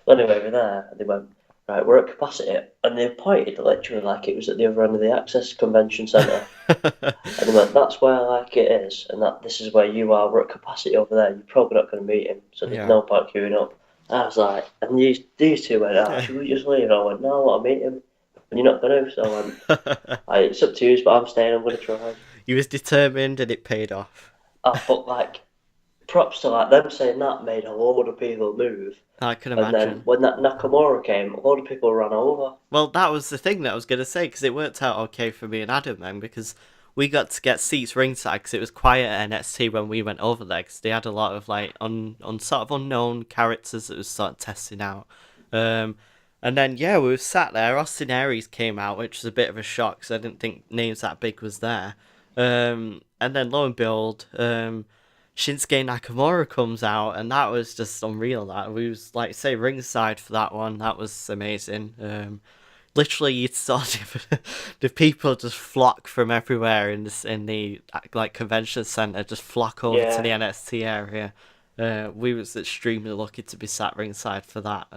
But anyway, we're there, and they went, right, we're at capacity, and they pointed literally like it was at the other end of the Access Convention Centre, and they went, that's where like it is, and that this is where you are. We're at capacity over there. You're probably not going to meet him, so there's Yeah. no point queuing up. I was like, and these two went, should we just leave? And I went, no, I want to meet him. And you're not going to, so I went, it's up to you, but I'm staying, I'm going to try. You was determined, and it paid off. But like, props to like them saying that made a load of people move. I can And imagine. then when that Nakamura came, a load of people ran over. Well, that was the thing that I was going to say, because it worked out okay for me and Adam then, because we got to get seats ringside, because it was quiet at NXT when we went over there, because they had a lot of, like, on sort of unknown characters that was sort of testing out. And then, yeah, we were sat there, Austin Aries came out, which was a bit of a shock, because I didn't think names that big was there. And then, lo and behold, Shinsuke Nakamura comes out, and that was just unreal. That we was like say ringside for that one. That was amazing. Literally, you saw the people just flock from everywhere in the like convention center, just flock over to the NXT area. We was extremely lucky to be sat ringside for that.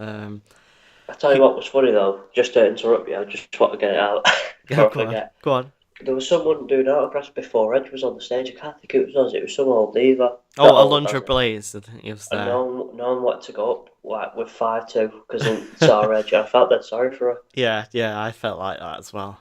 I tell you what was funny though, just to interrupt you, I just want to get it out before I forget. Go on. There was someone doing autographs before Edge was on the stage. I can't think who it was. It was some old diva. Oh, Alundra Blaze, I think he was there. And no one wanted to go up like with 5-2 because they saw Edge. I felt that sorry for her. Yeah, I felt like that as well.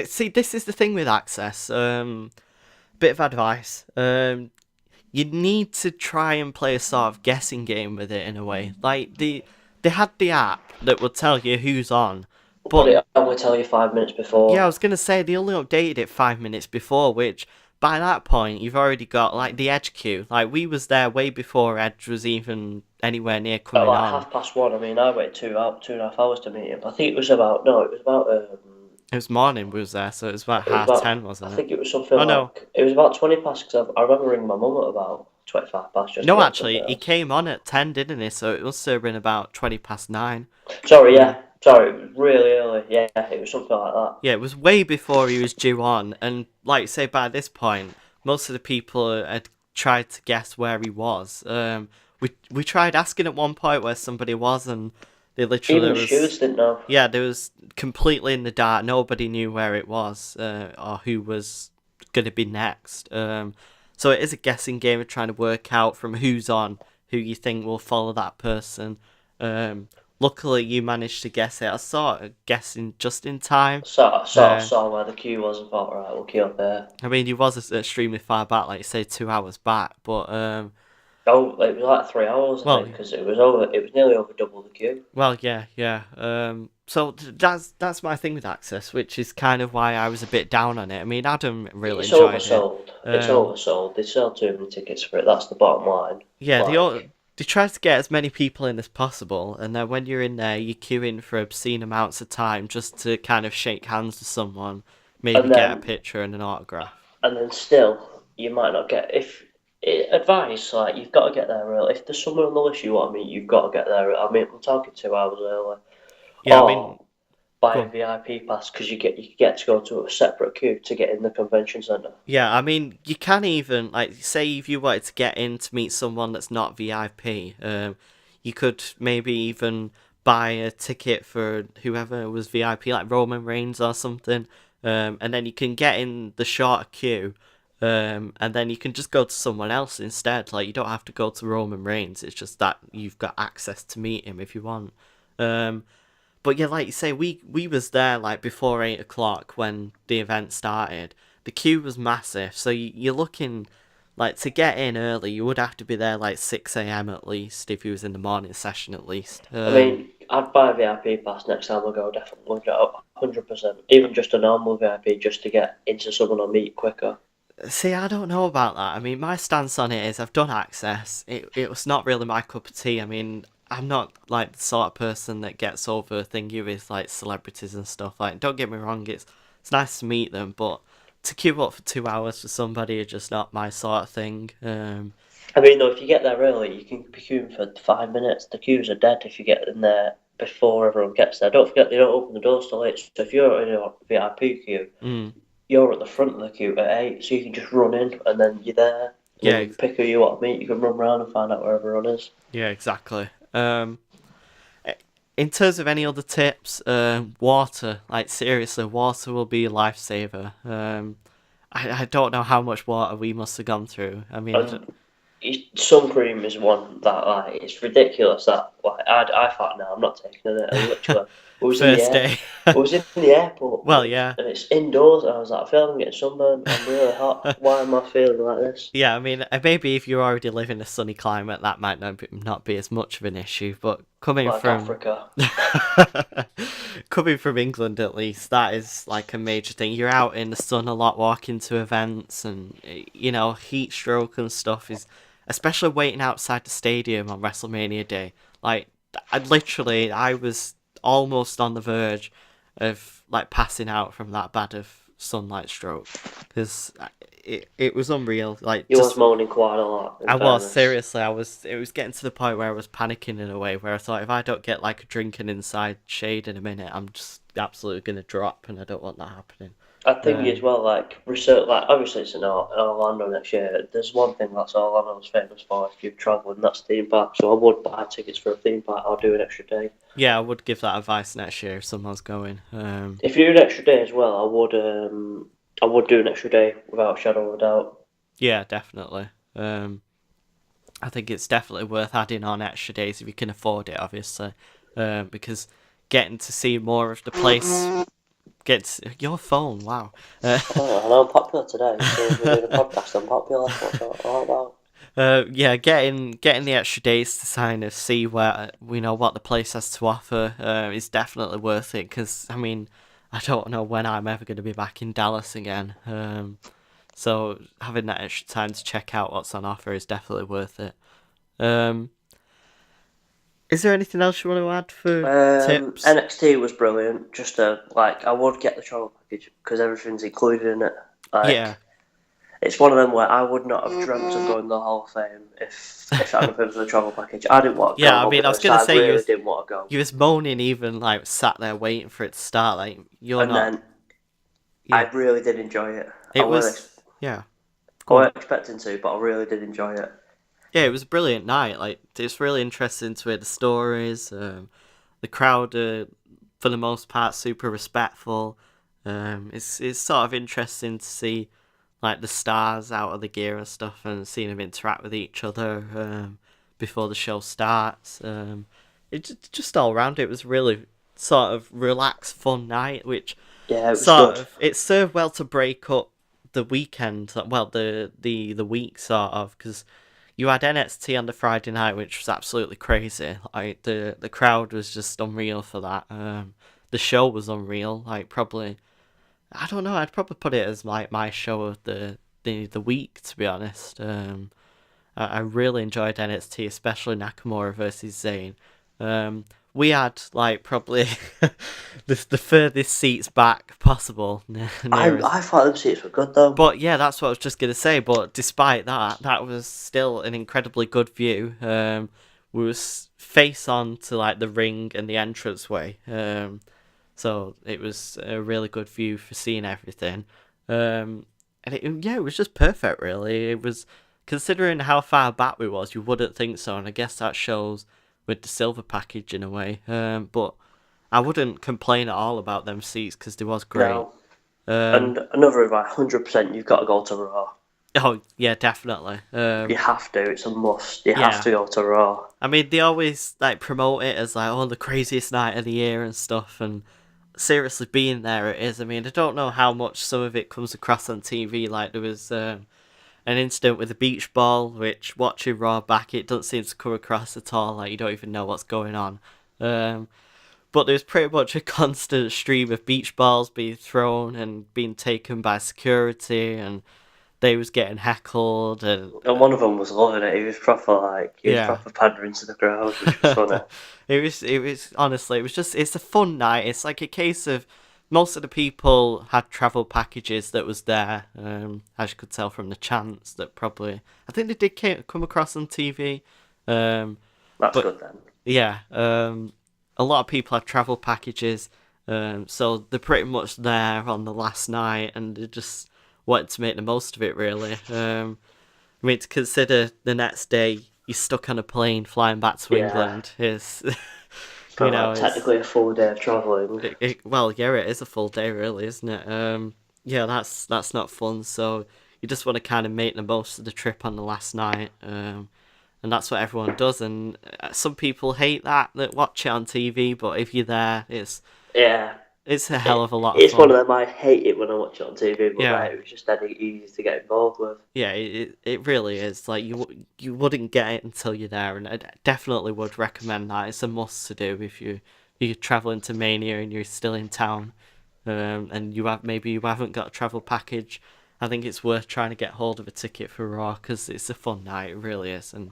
See, this is the thing with Access. Bit of advice. You need to try and play a sort of guessing game with it in a way. Like they had the app that would tell you who's on. But it only tell you 5 minutes before. Yeah, I was going to say, they only updated it 5 minutes before, which, by that point, you've already got, like, the Edge queue. Like, we was there way before Edge was even anywhere near coming on. 1:30. I mean, I waited 2.5 hours to meet him. I think it was about... It was morning we was there, so it was about 10:30, wasn't it? I think it was something like... It was about 20 past, because I remember ringing my mum at about 25 past. No, actually, he came on at 10, didn't he? So it must have been about 9:20. Sorry, yeah. Sorry, it was really early. Yeah, it was something like that. Yeah, it was way before he was due on, and like say by this point, most of the people had tried to guess where he was. We tried asking at one point where somebody was, and they literally even Shoots didn't know. Yeah, there was completely in the dark. Nobody knew where it was or who was going to be next. So it is a guessing game of trying to work out from who's on, who you think will follow that person. Luckily, you managed to guess it. I sort of guessing just in time. Saw where the queue was and thought, right, we'll queue up there. I mean, he was extremely far back, like you say, 2 hours back. But it was like 3 hours, I think, because it was nearly over double the queue. Well, yeah. So that's my thing with Access, which is kind of why I was a bit down on it. I mean, Adam really enjoyed it. It's oversold. They sell too many tickets for it. That's the bottom line. Yeah, they try to get as many people in as possible, and then when you're in there, you're queuing for obscene amounts of time just to kind of shake hands with someone, maybe get a picture and an autograph. And then still, you might not get... Advice, like, you've got to get there early. If there's someone on the list you want to meet, you've got to get there. I mean, I'm talking 2 hours early. Yeah, I mean, or buy go a on. VIP pass because you get to go to a separate queue to get in the convention centre. Yeah, I mean, you can even like say if you wanted to get in to meet someone that's not VIP, you could maybe even buy a ticket for whoever was VIP, like Roman Reigns or something, and then you can get in the shorter queue, and then you can just go to someone else instead. Like you don't have to go to Roman Reigns. It's just that you've got access to meet him if you want. Um, but yeah, like you say, we was there like before 8 o'clock when the event started. The queue was massive, so you're looking like to get in early. You would have to be there like 6 a.m. at least if you was in the morning session at least. I mean, I'd buy a VIP pass next time I go, definitely, 100%. Even just a normal VIP just to get into someone I meet quicker. See, I don't know about that. I mean, my stance on it is I've done access. It was not really my cup of tea. I mean, I'm not like the sort of person that gets over thingy with like celebrities and stuff. Like, don't get me wrong, it's nice to meet them, but to queue up for 2 hours for somebody is just not my sort of thing. I mean, though, if you get there early, you can be queuing for 5 minutes. The queues are dead if you get in there before everyone gets there. Don't forget, they don't open the doors till 8. So if you're in a VIP queue, Mm, you're at the front of the queue at 8, so you can just run in and then you're there. And then yeah, you pick who you want to meet. You can run around and find out where everyone is. yeah, exactly. In terms of any other tips, water, like seriously, water will be a lifesaver. I don't know how much water we must have gone through. I mean, And sun cream is one that like it's ridiculous that like I thought no I'm not taking it and literally it was in the first air day. it was in the airport Well, yeah. and it's indoors and I was like I feel I'm getting sunburned, I'm really hot, why am I feeling like this? Yeah, I mean, maybe if you already live in a sunny climate, that might not be as much of an issue. But coming Like from Africa. coming from England, at least, that is like a major thing. You're out in the sun a lot, walking to events, and heat stroke and stuff is, especially waiting outside the stadium on WrestleMania day. Like, I was almost on the verge of like passing out from that bad of sunlight stroke because it was unreal. Like You was just moaning quite a lot in I was fairness. seriously it was getting to the point where I was panicking in a way where I thought if I don't get like a drink and inside shade in a minute, I'm just absolutely gonna drop, and I don't want that happening. I think as Um, well, like research, like obviously it's in Orlando next year. There's one thing that's Orlando's famous for if you're traveling, that's theme park. So I would buy tickets for a theme park. I'll do an extra day. yeah, I would give that advice next year if someone's going. If you do an extra day as well, I would do an extra day without a shadow of a doubt. Yeah, definitely. I think it's definitely worth adding on extra days if you can afford it, obviously, because getting to see more of the place gets your phone. Wow. I know I'm popular today. So we're doing a podcast. I'm popular. What's all about? Yeah, getting the extra days to kind of see where we know what the place has to offer is definitely worth it. Because I mean, I don't know when I'm ever going to be back in Dallas again. So having that extra time to check out what's on offer is definitely worth it. Um, is there anything else you want to add for tips? NXT was brilliant. Just like I would get the travel package because everything's included in it. Yeah, Like it's one of them where I would not have dreamt of going to the Hall of Fame if it hadn't been for the travel package. I didn't want to yeah. go. I I'll be mean, I was honest, gonna I say really didn't want to go. you was moaning even like sat there waiting for it to start. Like you're And not. then I Yeah, really did enjoy it. it was. Yeah, I go on. weren't expecting to, but I really did enjoy it. Yeah, it was a brilliant night. Like it's really interesting to hear the stories. The crowd, for the most part, super respectful. It's sort of interesting to see like the stars out of the gear and stuff, and seeing them interact with each other before the show starts. Just all around it was really sort of relaxed, fun night, which Yeah, it was sort good. of it served well to break up the weekend. Well, the week sort of because you had NXT on the Friday night, which was absolutely crazy. Like the crowd was just unreal for that. The show was unreal. Like probably, I don't know. I'd probably put it as like my show of the week, to be honest. I really enjoyed NXT, especially Nakamura versus Zayn. We had like probably the furthest seats back possible nearest. I thought them seats were good though. But yeah, that's what I was just gonna say. But despite that, that was still an incredibly good view. We was face on to like the ring and the entranceway. So it was a really good view for seeing everything. And it was just perfect, really. It was, considering how far back we was, you wouldn't think so, and I guess that shows with the silver package in a way. But I wouldn't complain at all about them seats because they was great. No. And another like 100%, you've got to go to Raw. Oh yeah, definitely. You have to. It's a must. You have to go to Raw. I mean, they always like promote it as like the craziest night of the year and stuff, and seriously, being there it is. I mean, I don't know how much some of it comes across on TV. Like there was an incident with a beach ball, which watching Raw back, it doesn't seem to come across at all. Like you don't even know what's going on. But there's pretty much a constant stream of beach balls being thrown and being taken by security, and they was getting heckled, and one of them was loving it. He was proper proper pandering to the crowd, which was funny. it was honestly, it's a fun night. It's like a case of most of the people had travel packages that was there, as you could tell from the chants that probably, I think they did come across on TV. That's good then. Yeah, a lot of people had travel packages, so they're pretty much there on the last night, and they just wanted to make the most of it, really. I mean, to consider the next day you're stuck on a plane flying back to England is, technically a full day of travelling. It is a full day, really, isn't it? That's not fun. So you just want to kind of make the most of the trip on the last night, and that's what everyone does. And some people hate that watch it on TV, but if you're there, it's a hell of a lot of fun. It's one of them, I hate it when I watch it on TV, but it was just dead easy to get involved with. Yeah, it really is. Like, you wouldn't get it until you're there, and I definitely would recommend that. It's a must to do if you're travelling to Mania and you're still in town, and you haven't got a travel package. I think it's worth trying to get hold of a ticket for Raw, because it's a fun night, it really is, and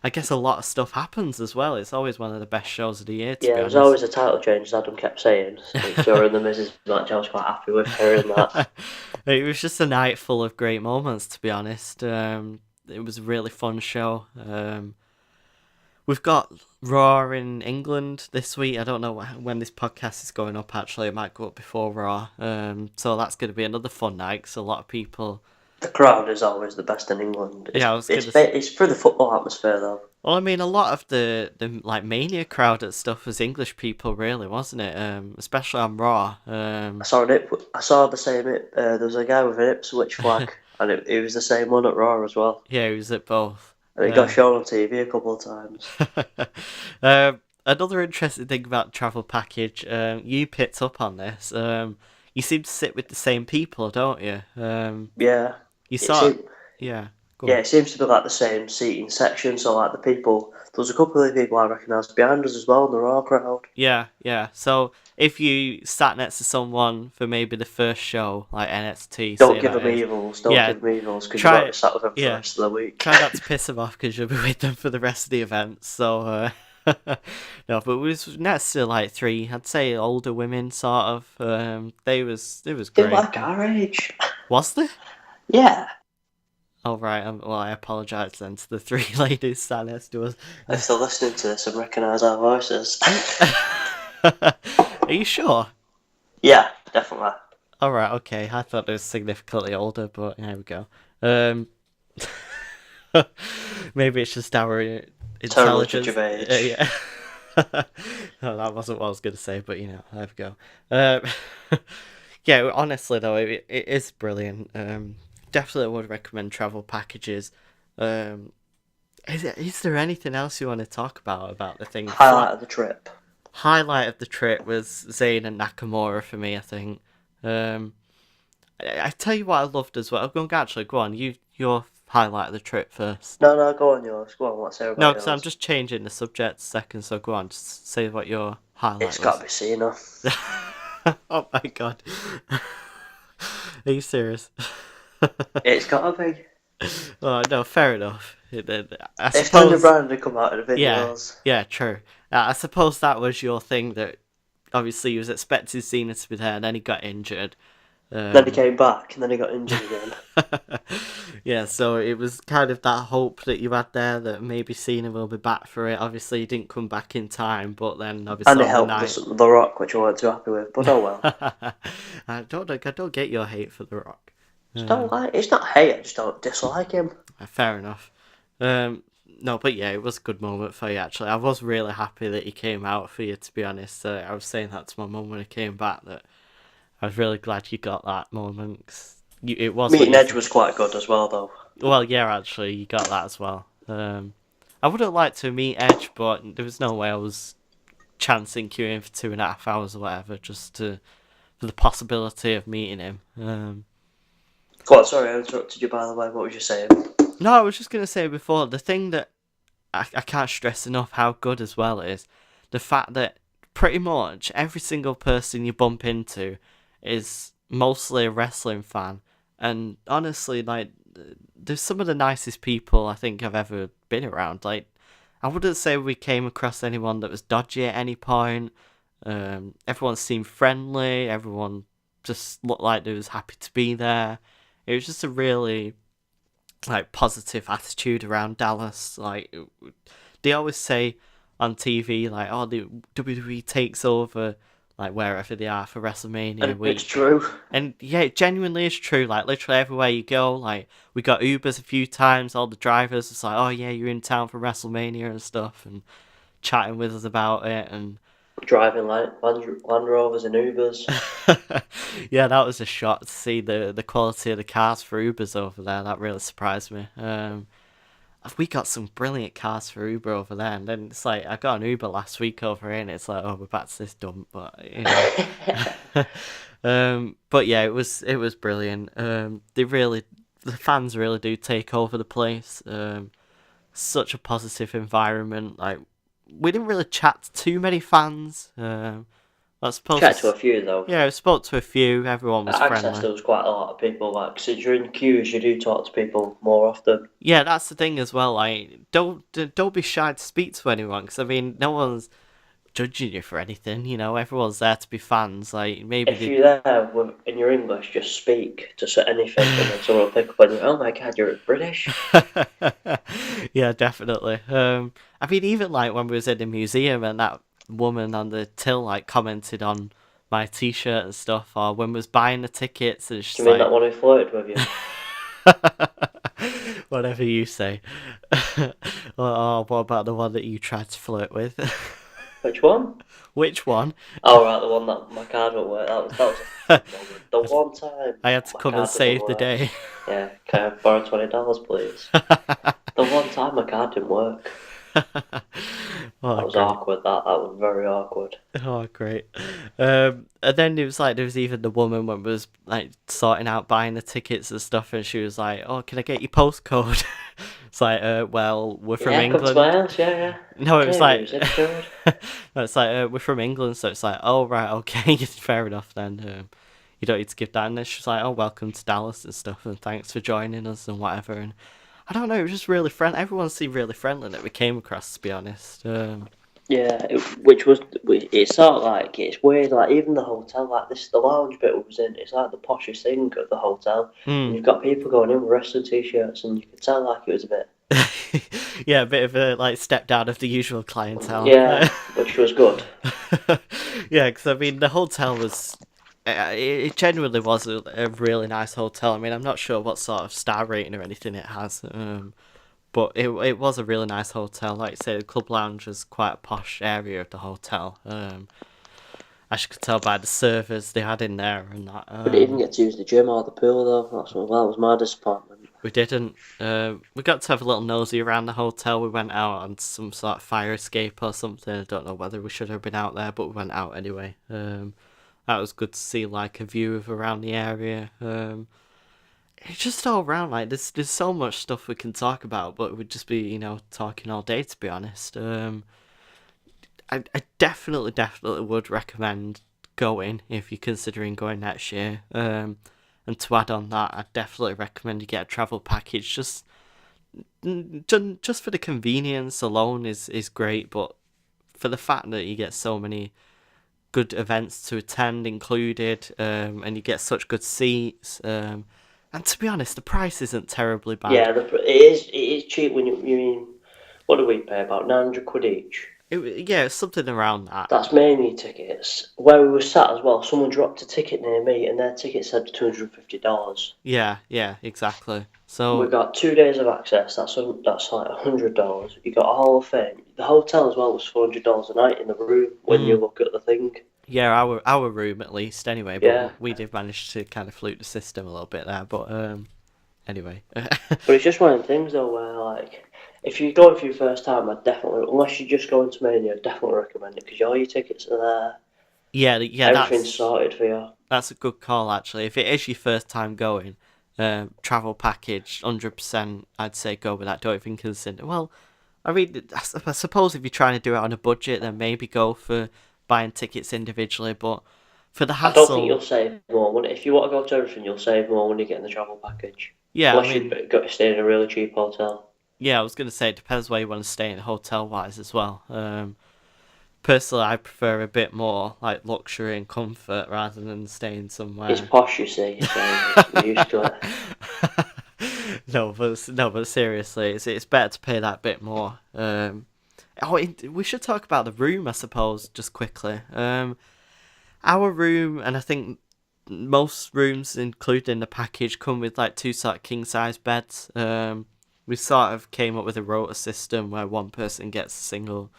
I guess a lot of stuff happens as well. It's always one of the best shows of the year, to be honest. There's always a title change, as Adam kept saying. During the Miz's match, I was quite happy with hearing that. It was just a night full of great moments, to be honest. It was a really fun show. We've got Raw in England this week. I don't know when this podcast is going up, actually. It might go up before Raw. So that's going to be another fun night, because a lot of people... The crowd is always the best in England. It's for the football atmosphere, though. Well, I mean, a lot of the like Mania crowd and stuff was English people, really, wasn't it? Especially on Raw. I saw the same. There was a guy with an Ipswich flag, and it was the same one at Raw as well. Yeah, he was at both. And it got shown on TV a couple of times. Another interesting thing about travel package, you picked up on this. You seem to sit with the same people, don't you? Yeah. You saw it? Yeah. It seems to be like the same seating section. So like the people, there was a couple of people I recognised behind us as well in the Raw crowd. Yeah. So if you sat next to someone for maybe the first show, like NXT, don't give them evils. Don't give them evils, because you've got to sat with them for the rest of the week. Try not to piss them off, because you'll be with them for the rest of the event. So no, but it was next to like three, I'd say, older women, sort of. It was great. They're like our age. Was there? Yeah. Oh, right. Well, I apologise then to the three ladies sat next to us. If they're listening to this and recognise our voices. Are you sure? Yeah, definitely. All right, okay. I thought it was significantly older, but here we go. Maybe it's just our intelligence. Yeah. No, that wasn't what I was going to say, but there we go. Yeah, honestly though, it is brilliant. Definitely would recommend travel packages. Is there anything else you want to talk about the thing? Highlight of the trip. Highlight of the trip was Zayn and Nakamura for me, I think. I tell you what I loved as well. Go on. Your highlight of the trip first. No, go on yours. Go on, let's hear about No, because I'm just changing the subject a second, so go on. Just say what your highlight It's got to be Cena. Oh my god. Are you serious? It's got to be. Oh, no, fair enough. If Daniel Bryan had come out in the videos. Yeah, true. I suppose that was your thing, that obviously he was expecting Cena to be there and then he got injured. Then he came back, and then he got injured again. Yeah, so it was kind of that hope that you had there that maybe Cena will be back for it. Obviously, he didn't come back in time, but then obviously And it on the helped night. the Rock, which I weren't too happy with, but oh well. I don't get your hate for The Rock. Just don't like. It's not hate. I just don't dislike him. Fair enough. No, but yeah, it was a good moment for you actually. I was really happy that he came out for you. To be honest, I was saying that to my mum when he came back that I was really glad you got that moment. 'Cause it was Meeting what Edge was quite good as well, though. Well, yeah, actually, you got that as well. I would have liked to meet Edge, but there was no way I was chancing queuing for 2.5 hours or whatever just for the possibility of meeting him. God, sorry, I interrupted you, by the way. What was you saying? No, I was just going to say before, the thing that I can't stress enough how good as well is the fact that pretty much every single person you bump into is mostly a wrestling fan. And honestly, like, there's some of the nicest people I think I've ever been around. Like, I wouldn't say we came across anyone that was dodgy at any point. Everyone seemed friendly. Everyone just looked like they was happy to be there. It was just a really positive attitude around Dallas. Like, they always say on TV, like, oh, the WWE takes over like wherever they are for WrestleMania And week. it's true. And yeah, it genuinely is true. Like, literally everywhere you go, like, we got Ubers a few times. All the drivers, it's like, oh yeah, you're in town for WrestleMania and stuff, and chatting with us about it. And Driving like Land Rovers and Ubers. yeah, that was a shock to see the quality of the cars for Ubers over there. That really surprised me. We got some brilliant cars for Uber over there, and then it's like I got an Uber last week over here, and it's like, oh, we're back to this dump, but you know. But yeah, it was brilliant. The fans really do take over the place. Such a positive environment. Like, we didn't really chat to too many fans. I suppose Chat to a few though. Yeah, I spoke to a few. Everyone was At Access, friendly. there was quite a lot of people. Like, because you're in queues, you do talk to people more often. Yeah, that's the thing as well. Like, don't be shy to speak to anyone, because I mean, no one's judging you for anything. You know, everyone's there to be fans. Like, maybe If you're there in your English, just speak to anything, and then someone will pick up on you. Oh my God, you're British. Yeah, definitely. I mean, even like when we was in the museum and that woman on the till like commented on my T-shirt and stuff, or when we was buying the tickets, and she's Do you mean like, that one who flirted with you? whatever you say. Or what about the one that you tried to flirt with? Which one? Which one? Oh right, the one that my card won't work. That was a moment. The one time I had to my come card and save didn't the work. day. Yeah, can I borrow $20, please? The one time my card didn't work. Oh, That was great. awkward. That was very awkward. Oh, great. And then it was like, there was even the woman when we was like sorting out buying the tickets and stuff, and she was like, oh, can I get your postcode? It's like, well, we're from Yeah, come to England. my house. Yeah. No, it was Can I like, use it, George? no, it's like, we're from England, so it's like, oh, right, okay, fair enough then. You don't need to give that. And then she's like, oh, welcome to Dallas and stuff, and thanks for joining us and whatever. And I don't know, it was just really friendly. Everyone seemed really friendly that we came across, to be honest. Yeah, it's sort of like, it's weird, like, even the hotel, like, the lounge bit we was in, it's like the poshest thing at the hotel, and you've got people going in with wrestling t-shirts, and you could tell, like, it was a bit... Yeah, a bit of a, like, step down of the usual clientele. Yeah, which was good. Yeah, because, I mean, the hotel was... It genuinely was a really nice hotel. I mean, I'm not sure what sort of star rating or anything it has, but it was a really nice hotel. Like I say, the club lounge was quite a posh area of the hotel. As you could tell by the servers they had in there and that. We didn't even get to use the that was my disappointment. We didn't. We got to have a little nosy around the hotel. We went out on some sort of fire escape or something. I don't know whether we should have been out there, but we went out anyway. That was good to see, like, a view of around the area. It's just all around, like, there's so much stuff we can talk about, but we'd just be, talking all day, to be honest. I definitely would recommend going if you're considering going next year. And to add on that, I'd definitely recommend you get a travel package. Just for the convenience alone is great, but for the fact that you get so many good events to attend included, and you get such good seats. And to be honest, the price isn't terribly bad. Yeah, it is cheap when you mean, what do we pay, about 900 quid each? Yeah, it's something around that. That's mainly tickets. Where we were sat as well, someone dropped a ticket near me and their ticket said $250. Yeah, exactly. We So got 2 days of access, that's like $100. You got a Hall of Fame. The hotel as well was $400 a night in the room when you look at the thing. yeah, our room at least anyway, Yeah. but we did manage to kind of fluke the system a little bit there, but anyway. But it's just one of the things though where, like, if you're going for your first time, I'd definitely, unless you're just going to Mania, I'd definitely recommend it because all your tickets are there. Yeah, Everything's sorted for you. that's a good call actually. If it is your first time going, travel package, 100%, I'd say go with that. Don't even consider. Well, I mean, I suppose if you're trying to do it on a budget, then maybe go for buying tickets individually. But for the I don't think you'll hassle, save more money. If you want to go to everything, you'll save more when you get in the travel package. yeah, I Unless mean, you've got to stay in a really cheap hotel. yeah, I was gonna say it depends where you want to stay in hotel wise as well. Personally, I prefer a bit more like luxury and comfort rather than staying somewhere. It's posh, you see, so you're used to it. No, but seriously, it's better to pay that bit more. We should talk about the room, I suppose, just quickly. Our room, and I think most rooms included in the package come with like two sort of king size beds. We sort of came up with a rota system where one person gets a single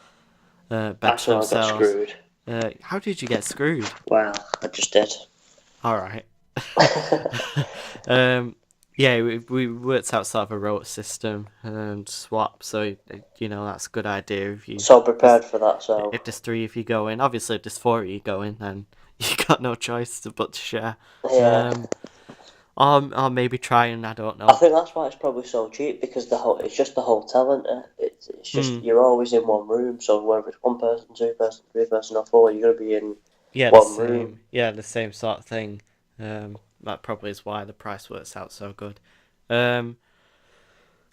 bed That's to how I got themselves. screwed. How did you get screwed? Well, I just did. All right. Yeah, we worked out sort of a rota system swap, so that's a good idea if you So prepared for that, so. if there's three of you going. Obviously, if there's four of you going, then you got no choice but to share. Yeah. Or maybe try and I don't I know. think that's why it's probably so cheap because it's just the hotel, isn't it? It's just you're always in one room. So whether it's one person, two person, three person, or four, you're gonna be in one room. The same sort of thing. That probably is why the price works out so good.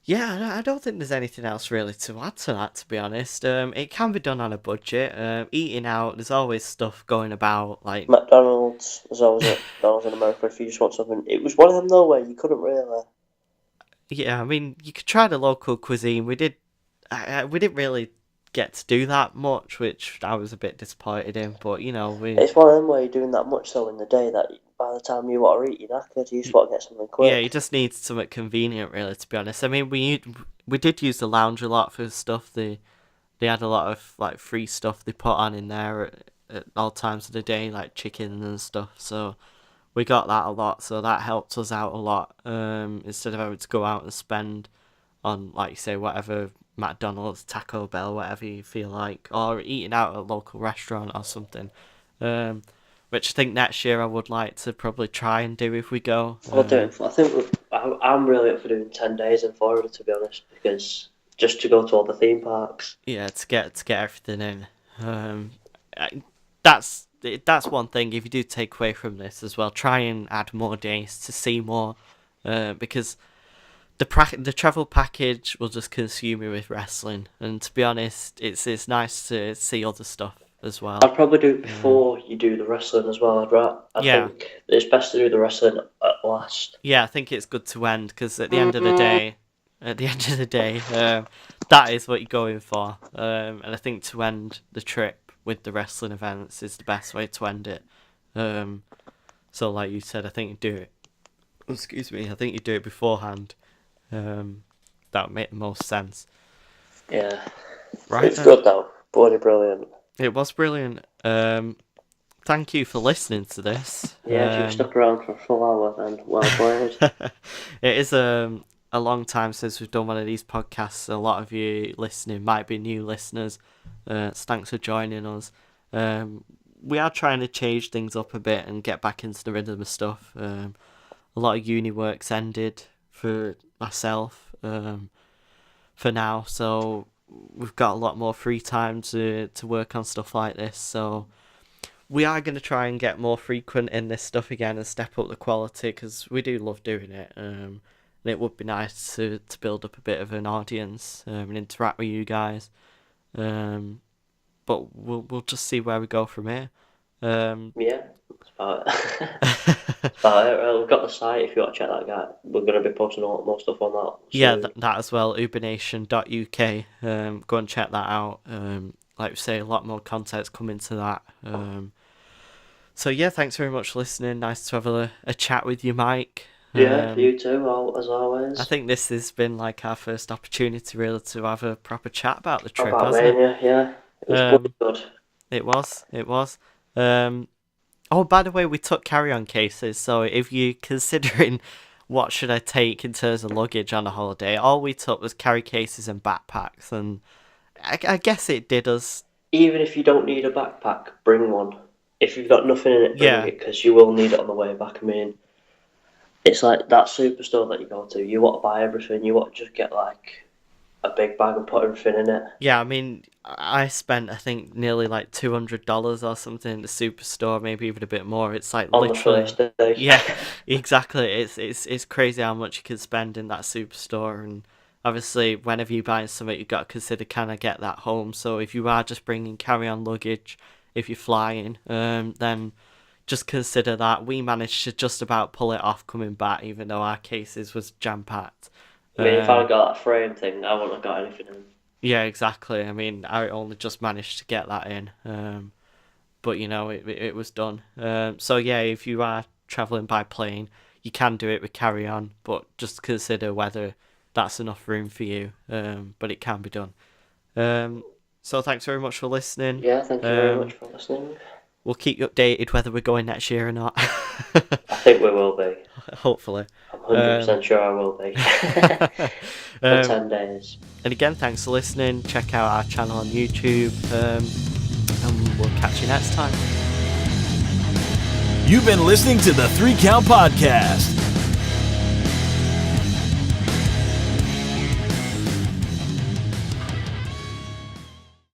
Yeah, I don't think there's anything else really to add to that, to be honest. It can be done on a budget. Eating out, there's always stuff going about, like McDonald's, there's always a McDonald's in America if you just want something. It was one of them though where you couldn't really. yeah. I mean, you could try the local cuisine. We didn't really get to do that much, which I was a bit disappointed in. But It's one of them where you're doing that much so in the day that by the time you want to eat, you're knackered. You just want to get something quick. yeah, you just need something convenient, really. To be honest, I mean, we did use the lounge a lot for stuff. They had a lot of like free stuff they put on in there at all times of the day, like chicken and stuff. So we got that a lot. So that helped us out a lot. Instead of having to go out and spend on, like you say, whatever McDonald's, Taco Bell, whatever you feel like, or eating out at a local restaurant or something. Which I think next year I would like to probably try and do if we go. I think I'm really up for doing 10 days in Florida, to be honest, because just to go to all the theme parks. Yeah, to get everything in. That's one thing. If you do take away from this as well, try and add more days to see more, because the travel package will just consume you with wrestling. And to be honest, it's nice to see other stuff as well. I'd probably do it before you do the wrestling as well. I think it's best to do the wrestling at last. Yeah, I think it's good to end because at the end of the day, that is what you're going for. And I think to end the trip with the wrestling events is the best way to end it. So like you said, I think you do it. Excuse me, I think you do it beforehand. That would make the most sense. Yeah. Right. It's good though. Bloody brilliant. It was brilliant. Thank you for listening to this. Yeah, if you've stuck around for a full hour, then well played. It is a long time since we've done one of these podcasts. A lot of you listening might be new listeners. So thanks for joining us. We are trying to change things up a bit and get back into the rhythm of stuff. A lot of uni work's ended for myself for now, so we've got a lot more free time to work on stuff like this. So we are going to try and get more frequent in this stuff again and step up the quality because we do love doing it. And it would be nice to build up a bit of an audience and interact with you guys. But we'll just see where we go from here. Yeah, that's about it. That's about it. We've got the site if you want to check that out. We're going to be posting a lot more stuff on that. Yeah, soon. that as well, ubernation.uk. Go and check that out. Like we say, a lot more content's coming to that. So yeah, thanks very much for listening. Nice to have a chat with you, Mike. Yeah, you too, as always. I think this has been like our first opportunity really to have a proper chat about the trip, About hasn't it? Mania, yeah. It was bloody good. It was. Oh, by the way, we took carry-on cases, so if you're considering what should I take in terms of luggage on a holiday, all we took was carry cases and backpacks, and I guess it did us. Even if you don't need a backpack, bring one. If you've got nothing in it, bring Yeah. it, because you will need it on the way back. I mean, it's like that superstore that you go to. You want to buy everything. You want to just get like a big bag and put everything in it. Yeah, I mean, I spent I think nearly like $200 or something in the superstore, maybe even a bit more. It's like On literally. the first day. Yeah, exactly. It's crazy how much you can spend in that superstore, and obviously, whenever you're buying something, you've got to consider can I get that home. So if you are just bringing carry-on luggage, if you're flying, then just consider that. We managed to just about pull it off coming back, even though our cases was jam-packed. I mean, if I got that frame thing, I wouldn't have got anything in. Yeah, exactly. I mean, I only just managed to get that in, but you know, it was done. So yeah, if you are traveling by plane, you can do it with carry on, but just consider whether that's enough room for you. But it can be done. So thanks very much for listening. Yeah, thank you very much for listening. We'll keep you updated whether we're going next year or not. I think we will be. Hopefully. I'm 100% sure I will be. For 10 days. And again, thanks for listening. Check out our channel on YouTube, and we'll catch you next time. You've been listening to the 3 Count Podcast.